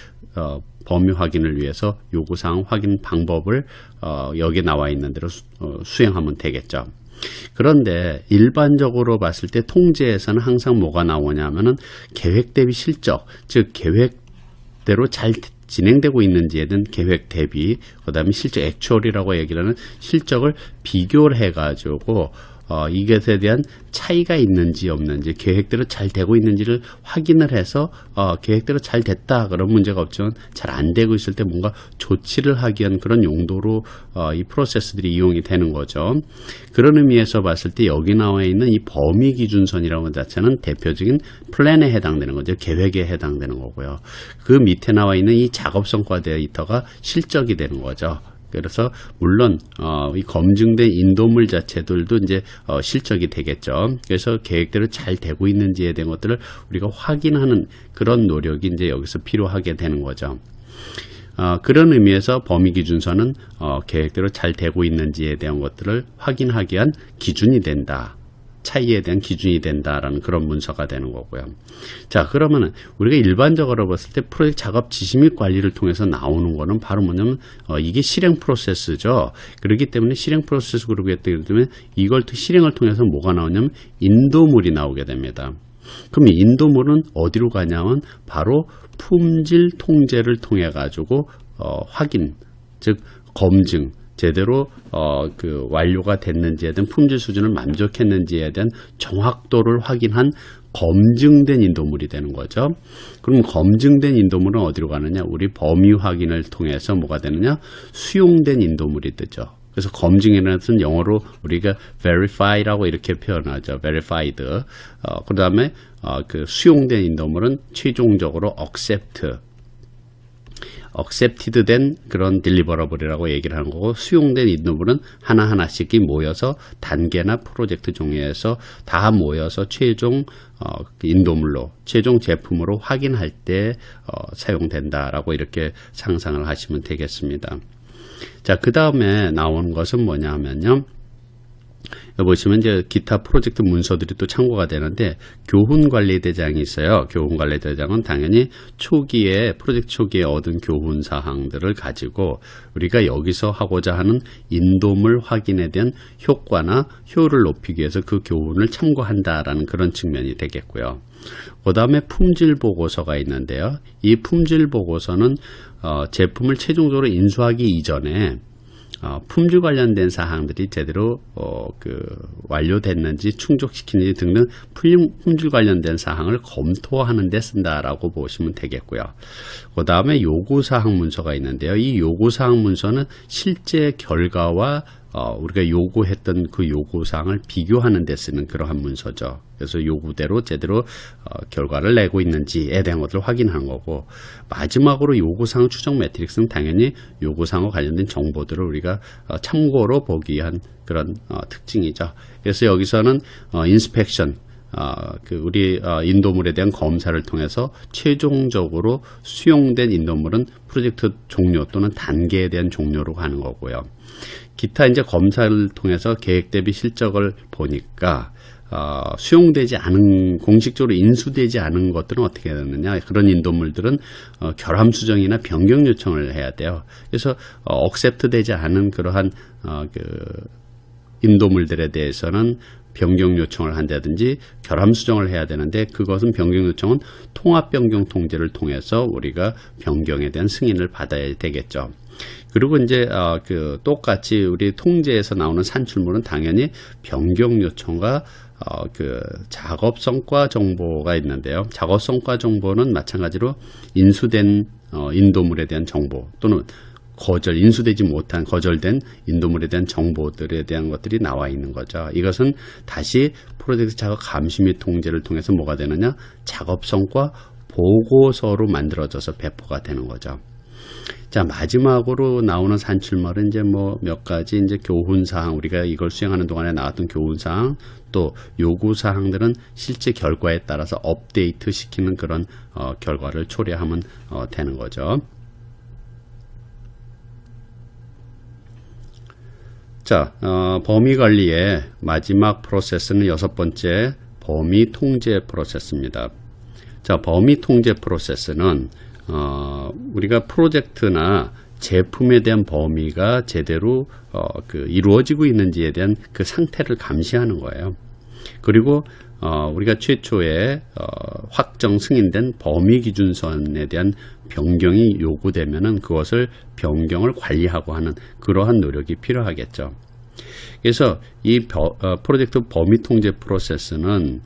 범위 확인을 위해서 요구사항 확인 방법을 여기 나와 있는 대로 수행하면 되겠죠. 그런데 일반적으로 봤을 때 통제에서는 항상 뭐가 나오냐면은 계획 대비 실적, 즉 계획대로 잘 진행되고 있는지에 대한 계획 대비, 그 다음에 실적 액추얼이라고 얘기를 하는 실적을 비교를 해가지고 이것에 대한 차이가 있는지 없는지, 계획대로 잘 되고 있는지를 확인을 해서 계획대로 잘 됐다 그런 문제가 없지만 잘 안 되고 있을 때 뭔가 조치를 하기 위한 그런 용도로 이 프로세스들이 이용이 되는 거죠. 그런 의미에서 봤을 때 여기 나와 있는 이 범위 기준선이라는 것 자체는 대표적인 플랜에 해당되는 거죠. 계획에 해당되는 거고요. 그 밑에 나와 있는 이 작업성과 데이터가 실적이 되는 거죠. 그래서 물론 이 검증된 인도물 자체들도 이제 실적이 되겠죠. 그래서 계획대로 잘 되고 있는지에 대한 것들을 우리가 확인하는 그런 노력이 이제 여기서 필요하게 되는 거죠. 그런 의미에서 범위 기준서는 계획대로 잘 되고 있는지에 대한 것들을 확인하기 위한 기준이 된다. 차이에 대한 기준이 된다라는 그런 문서가 되는 거고요. 자, 그러면은 우리가 일반적으로 봤을 때 프로젝트 작업 지시 및 관리를 통해서 나오는 거는 바로 뭐냐면 이게 실행 프로세스죠. 그렇기 때문에 실행 프로세스 그룹이 했기 때문에 이걸 실행을 통해서 뭐가 나오냐면 인도물이 나오게 됩니다. 그럼 이 인도물은 어디로 가냐면 바로 품질 통제를 통해 가지고 확인, 즉 검증, 제대로 완료가 됐는지에 대한 품질 수준을 만족했는지에 대한 정확도를 확인한 검증된 인도물이 되는 거죠. 그럼 검증된 인도물은 어디로 가느냐? 우리 범위 확인을 통해서 뭐가 되느냐? 수용된 인도물이 되죠. 그래서 검증이라는 것은 영어로 우리가 verify라고 이렇게 표현하죠. verified. 그 다음에 그 수용된 인도물은 최종적으로 accepted 된 그런 딜리버러블이라고 얘기를 하는 거고, 수용된 인도물은 하나하나씩이 모여서 단계나 프로젝트 종류에서 다 모여서 최종 인도물로, 최종 제품으로 확인할 때 사용된다라고 이렇게 상상을 하시면 되겠습니다. 자, 그 다음에 나오는 것은 뭐냐 하면요. 여기 보시면 이제 기타 프로젝트 문서들이 또 참고가 되는데, 교훈관리대장이 있어요. 교훈관리대장은 당연히 프로젝트 초기에 얻은 교훈 사항들을 가지고 우리가 여기서 하고자 하는 인도물 확인에 대한 효과나 효율을 높이기 위해서 그 교훈을 참고한다라는 그런 측면이 되겠고요. 그 다음에 품질보고서가 있는데요. 이 품질보고서는 제품을 최종적으로 인수하기 이전에 품질 관련된 사항들이 제대로 완료됐는지 충족시키는지 등등 품질 관련된 사항을 검토하는 데 쓴다라고 보시면 되겠고요. 그 다음에 요구사항 문서가 있는데요. 이 요구사항 문서는 실제 결과와 우리가 요구했던 그 요구사항을 비교하는 데 쓰는 그러한 문서죠. 그래서 요구대로 제대로 결과를 내고 있는지에 대한 것을 확인하는 거고, 마지막으로 요구사항 추적 매트릭스는 당연히 요구사항과 관련된 정보들을 우리가 참고로 보기 위한 그런 특징이죠. 그래서 여기서는 인스펙션, 우리 인도물에 대한 검사를 통해서 최종적으로 수용된 인도물은 프로젝트 종료 또는 단계에 대한 종료로 가는 거고요. 기타 이제 검사를 통해서 계획 대비 실적을 보니까 수용되지 않은, 공식적으로 인수되지 않은 것들은 어떻게 되느냐? 그런 인도물들은 결함 수정이나 변경 요청을 해야 돼요. 그래서 accept 되지 않은 그러한 인도물들에 대해서는 변경 요청을 한다든지 결함 수정을 해야 되는데, 그것은 변경 요청은 통합 변경 통제를 통해서 우리가 변경에 대한 승인을 받아야 되겠죠. 그리고 이제 똑같이 우리 통제에서 나오는 산출물은 당연히 변경 요청과 작업 성과 정보가 있는데요. 작업 성과 정보는 마찬가지로 인수된 인도물에 대한 정보, 또는 인수되지 못한 거절된 인도물에 대한 정보들에 대한 것들이 나와 있는 거죠. 이것은 다시 프로젝트 작업 감시 및 통제를 통해서 뭐가 되느냐? 작업 성과 보고서로 만들어져서 배포가 되는 거죠. 자, 마지막으로 나오는 산출말은 이제 뭐 몇 가지 이제 교훈사항, 우리가 이걸 수행하는 동안에 나왔던 교훈사항, 또 요구사항들은 실제 결과에 따라서 업데이트 시키는 그런 결과를 초래하면 되는 거죠. 자, 범위관리의 마지막 프로세스는 6번째 범위통제 프로세스입니다. 자, 범위통제 프로세스는 우리가 프로젝트나 제품에 대한 범위가 제대로 이루어지고 있는지에 대한 그 상태를 감시하는 거예요. 그리고 우리가 최초에 확정 승인된 범위 기준선에 대한 변경이 요구되면은 그것을 변경을 관리하고 하는 그러한 노력이 필요하겠죠. 그래서 이 프로젝트 범위 통제 프로세스는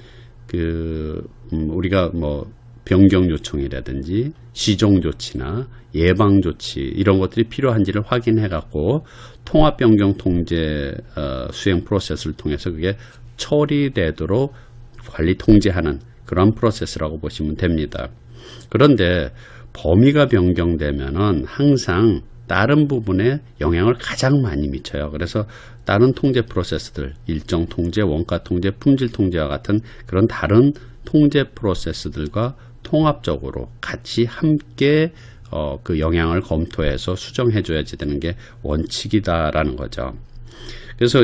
우리가 뭐 변경 요청이라든지 시정 조치나 예방 조치 이런 것들이 필요한지를 확인해 갖고 통합 변경 통제 수행 프로세스를 통해서 그게 처리되도록 관리 통제하는 그런 프로세스라고 보시면 됩니다. 그런데 범위가 변경되면은 항상 다른 부분에 영향을 가장 많이 미쳐요. 그래서 다른 통제 프로세스들, 일정 통제, 원가 통제, 품질 통제와 같은 그런 다른 통제 프로세스들과 통합적으로 같이 함께 그 영향을 검토해서 수정해줘야지 되는 게 원칙이다라는 거죠. 그래서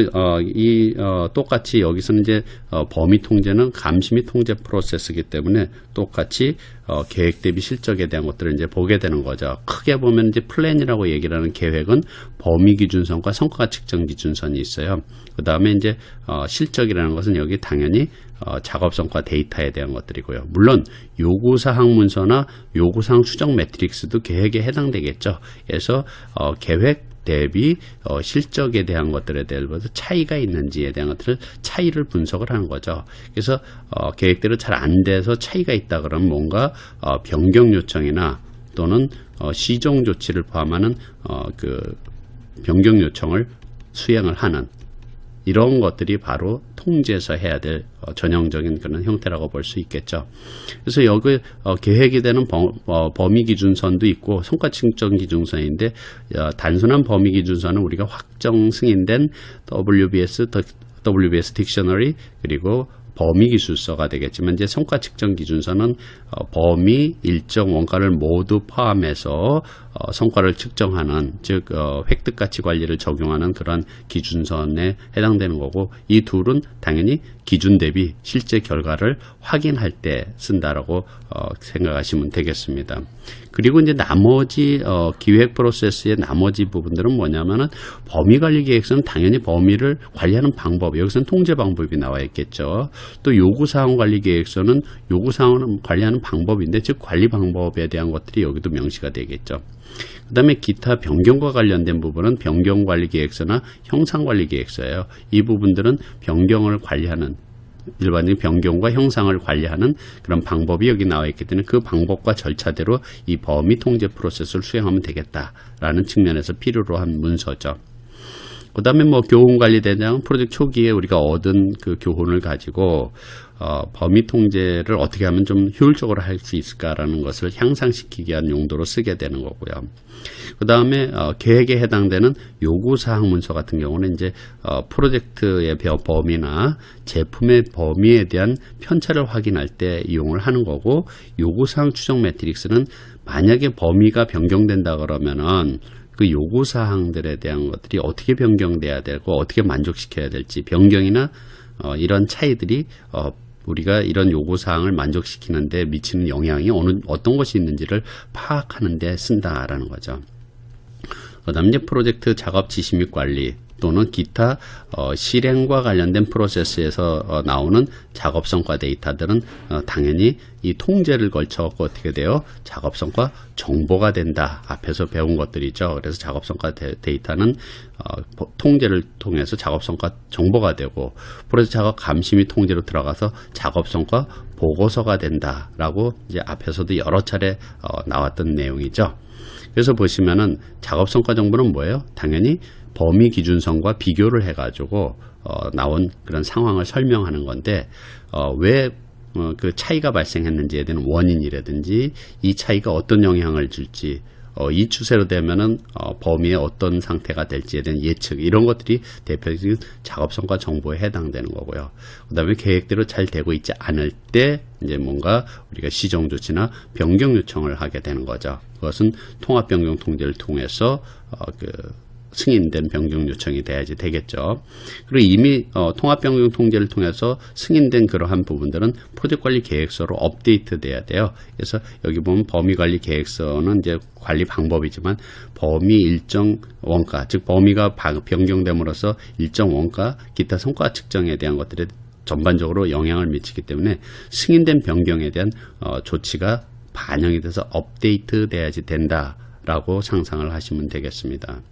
똑같이 여기서는 이제 범위 통제는 감시 및 통제 프로세스이기 때문에 똑같이 계획 대비 실적에 대한 것들을 이제 보게 되는 거죠. 크게 보면 이제 플랜이라고 얘기를 하는 계획은 범위 기준선과 성과 측정 기준선이 있어요. 그 다음에 이제 실적이라는 것은 여기 당연히 작업 성과 데이터에 대한 것들이고요. 물론 요구사항 문서나 요구사항 수정 매트릭스도 계획에 해당되겠죠. 그래서 계획 대비 실적에 대한 것들에 대해서 차이가 있는지에 대한 것들을 차이를 분석을 하는 거죠. 그래서 계획대로 잘 안 돼서 차이가 있다 그러면 뭔가 변경 요청이나 또는 시정 조치를 포함하는 그 변경 요청을 수행을 하는 이런 것들이 바로 통제에서 해야 될 전형적인 그런 형태라고 볼 수 있겠죠. 그래서 여기 계획이 되는 범위 기준선도 있고 성과 측정 기준선인데 단순한 범위 기준선은 우리가 확정 승인된 WBS 딕셔너리 그리고 범위 기술서가 되겠지만 이제 성과 측정 기준서는 범위 일정 원가를 모두 포함해서 성과를 측정하는 즉 획득 가치 관리를 적용하는 그런 기준선에 해당되는 거고 이 둘은 당연히 기준 대비 실제 결과를 확인할 때 쓴다라고 생각하시면 되겠습니다. 그리고 이제 나머지 기획 프로세스의 나머지 부분들은 뭐냐면은 범위관리 계획서는 당연히 범위를 관리하는 방법, 여기서는 통제 방법이 나와 있겠죠. 또 요구사항 관리 계획서는 요구사항을 관리하는 방법인데 즉 관리 방법에 대한 것들이 여기도 명시가 되겠죠. 그 다음에 기타 변경과 관련된 부분은 변경관리계획서나 형상관리계획서예요. 이 부분들은 변경을 관리하는 일반적인 변경과 형상을 관리하는 그런 방법이 여기 나와 있기 때문에 그 방법과 절차대로 이 범위 통제 프로세스를 수행하면 되겠다라는 측면에서 필요로 한 문서죠. 그 다음에 뭐 교훈관리대장 프로젝트 초기에 우리가 얻은 그 교훈을 가지고 범위 통제를 어떻게 하면 좀 효율적으로 할 수 있을까라는 것을 향상시키기 위한 용도로 쓰게 되는 거고요. 그 다음에 계획에 해당되는 요구사항 문서 같은 경우는 이제 프로젝트의 범위나 제품의 범위에 대한 편차를 확인할 때 이용을 하는 거고 요구사항 추정 매트릭스는 만약에 범위가 변경된다 그러면은 그 요구사항들에 대한 것들이 어떻게 변경돼야 되고 어떻게 만족시켜야 될지 변경이나 이런 차이들이 우리가 이런 요구사항을 만족시키는데 미치는 영향이 어떤 것이 있는지를 파악하는 데 쓴다라는 거죠. 그 다음에 이제 프로젝트 작업 지시 및 관리 또는 기타 실행과 관련된 프로세스에서 나오는 작업성과 데이터들은 당연히 이 통제를 걸쳐 어떻게 돼요? 작업성과 정보가 된다. 앞에서 배운 것들이죠. 그래서 작업성과 데이터는 통제를 통해서 작업성과 정보가 되고 프로젝트 작업 감시 및 통제로 들어가서 작업성과 보고서가 된다라고 이제 앞에서도 여러 차례 나왔던 내용이죠. 그래서 보시면은 작업성과 정보는 뭐예요? 당연히 범위 기준선과 비교를 해가지고 나온 그런 상황을 설명하는 건데 왜 그 차이가 발생했는지에 대한 원인이라든지 이 차이가 어떤 영향을 줄지 이 추세로 되면은 범위의 어떤 상태가 될지에 대한 예측, 이런 것들이 대표적인 작업성과 정보에 해당되는 거고요. 그 다음에 계획대로 잘 되고 있지 않을 때 이제 뭔가 우리가 시정 조치나 변경 요청을 하게 되는 거죠. 그것은 통합 변경 통제를 통해서 승인된 변경 요청이 돼야지 되겠죠. 그리고 이미 통합 변경 통제를 통해서 승인된 그러한 부분들은 프로젝트 관리 계획서로 업데이트 돼야 돼요. 그래서 여기 보면 범위 관리 계획서는 이제 관리 방법이지만 범위 일정 원가, 즉 범위가 변경됨으로써 일정 원가, 기타 성과 측정에 대한 것들에 전반적으로 영향을 미치기 때문에 승인된 변경에 대한 조치가 반영이 돼서 업데이트 돼야지 된다라고 상상을 하시면 되겠습니다.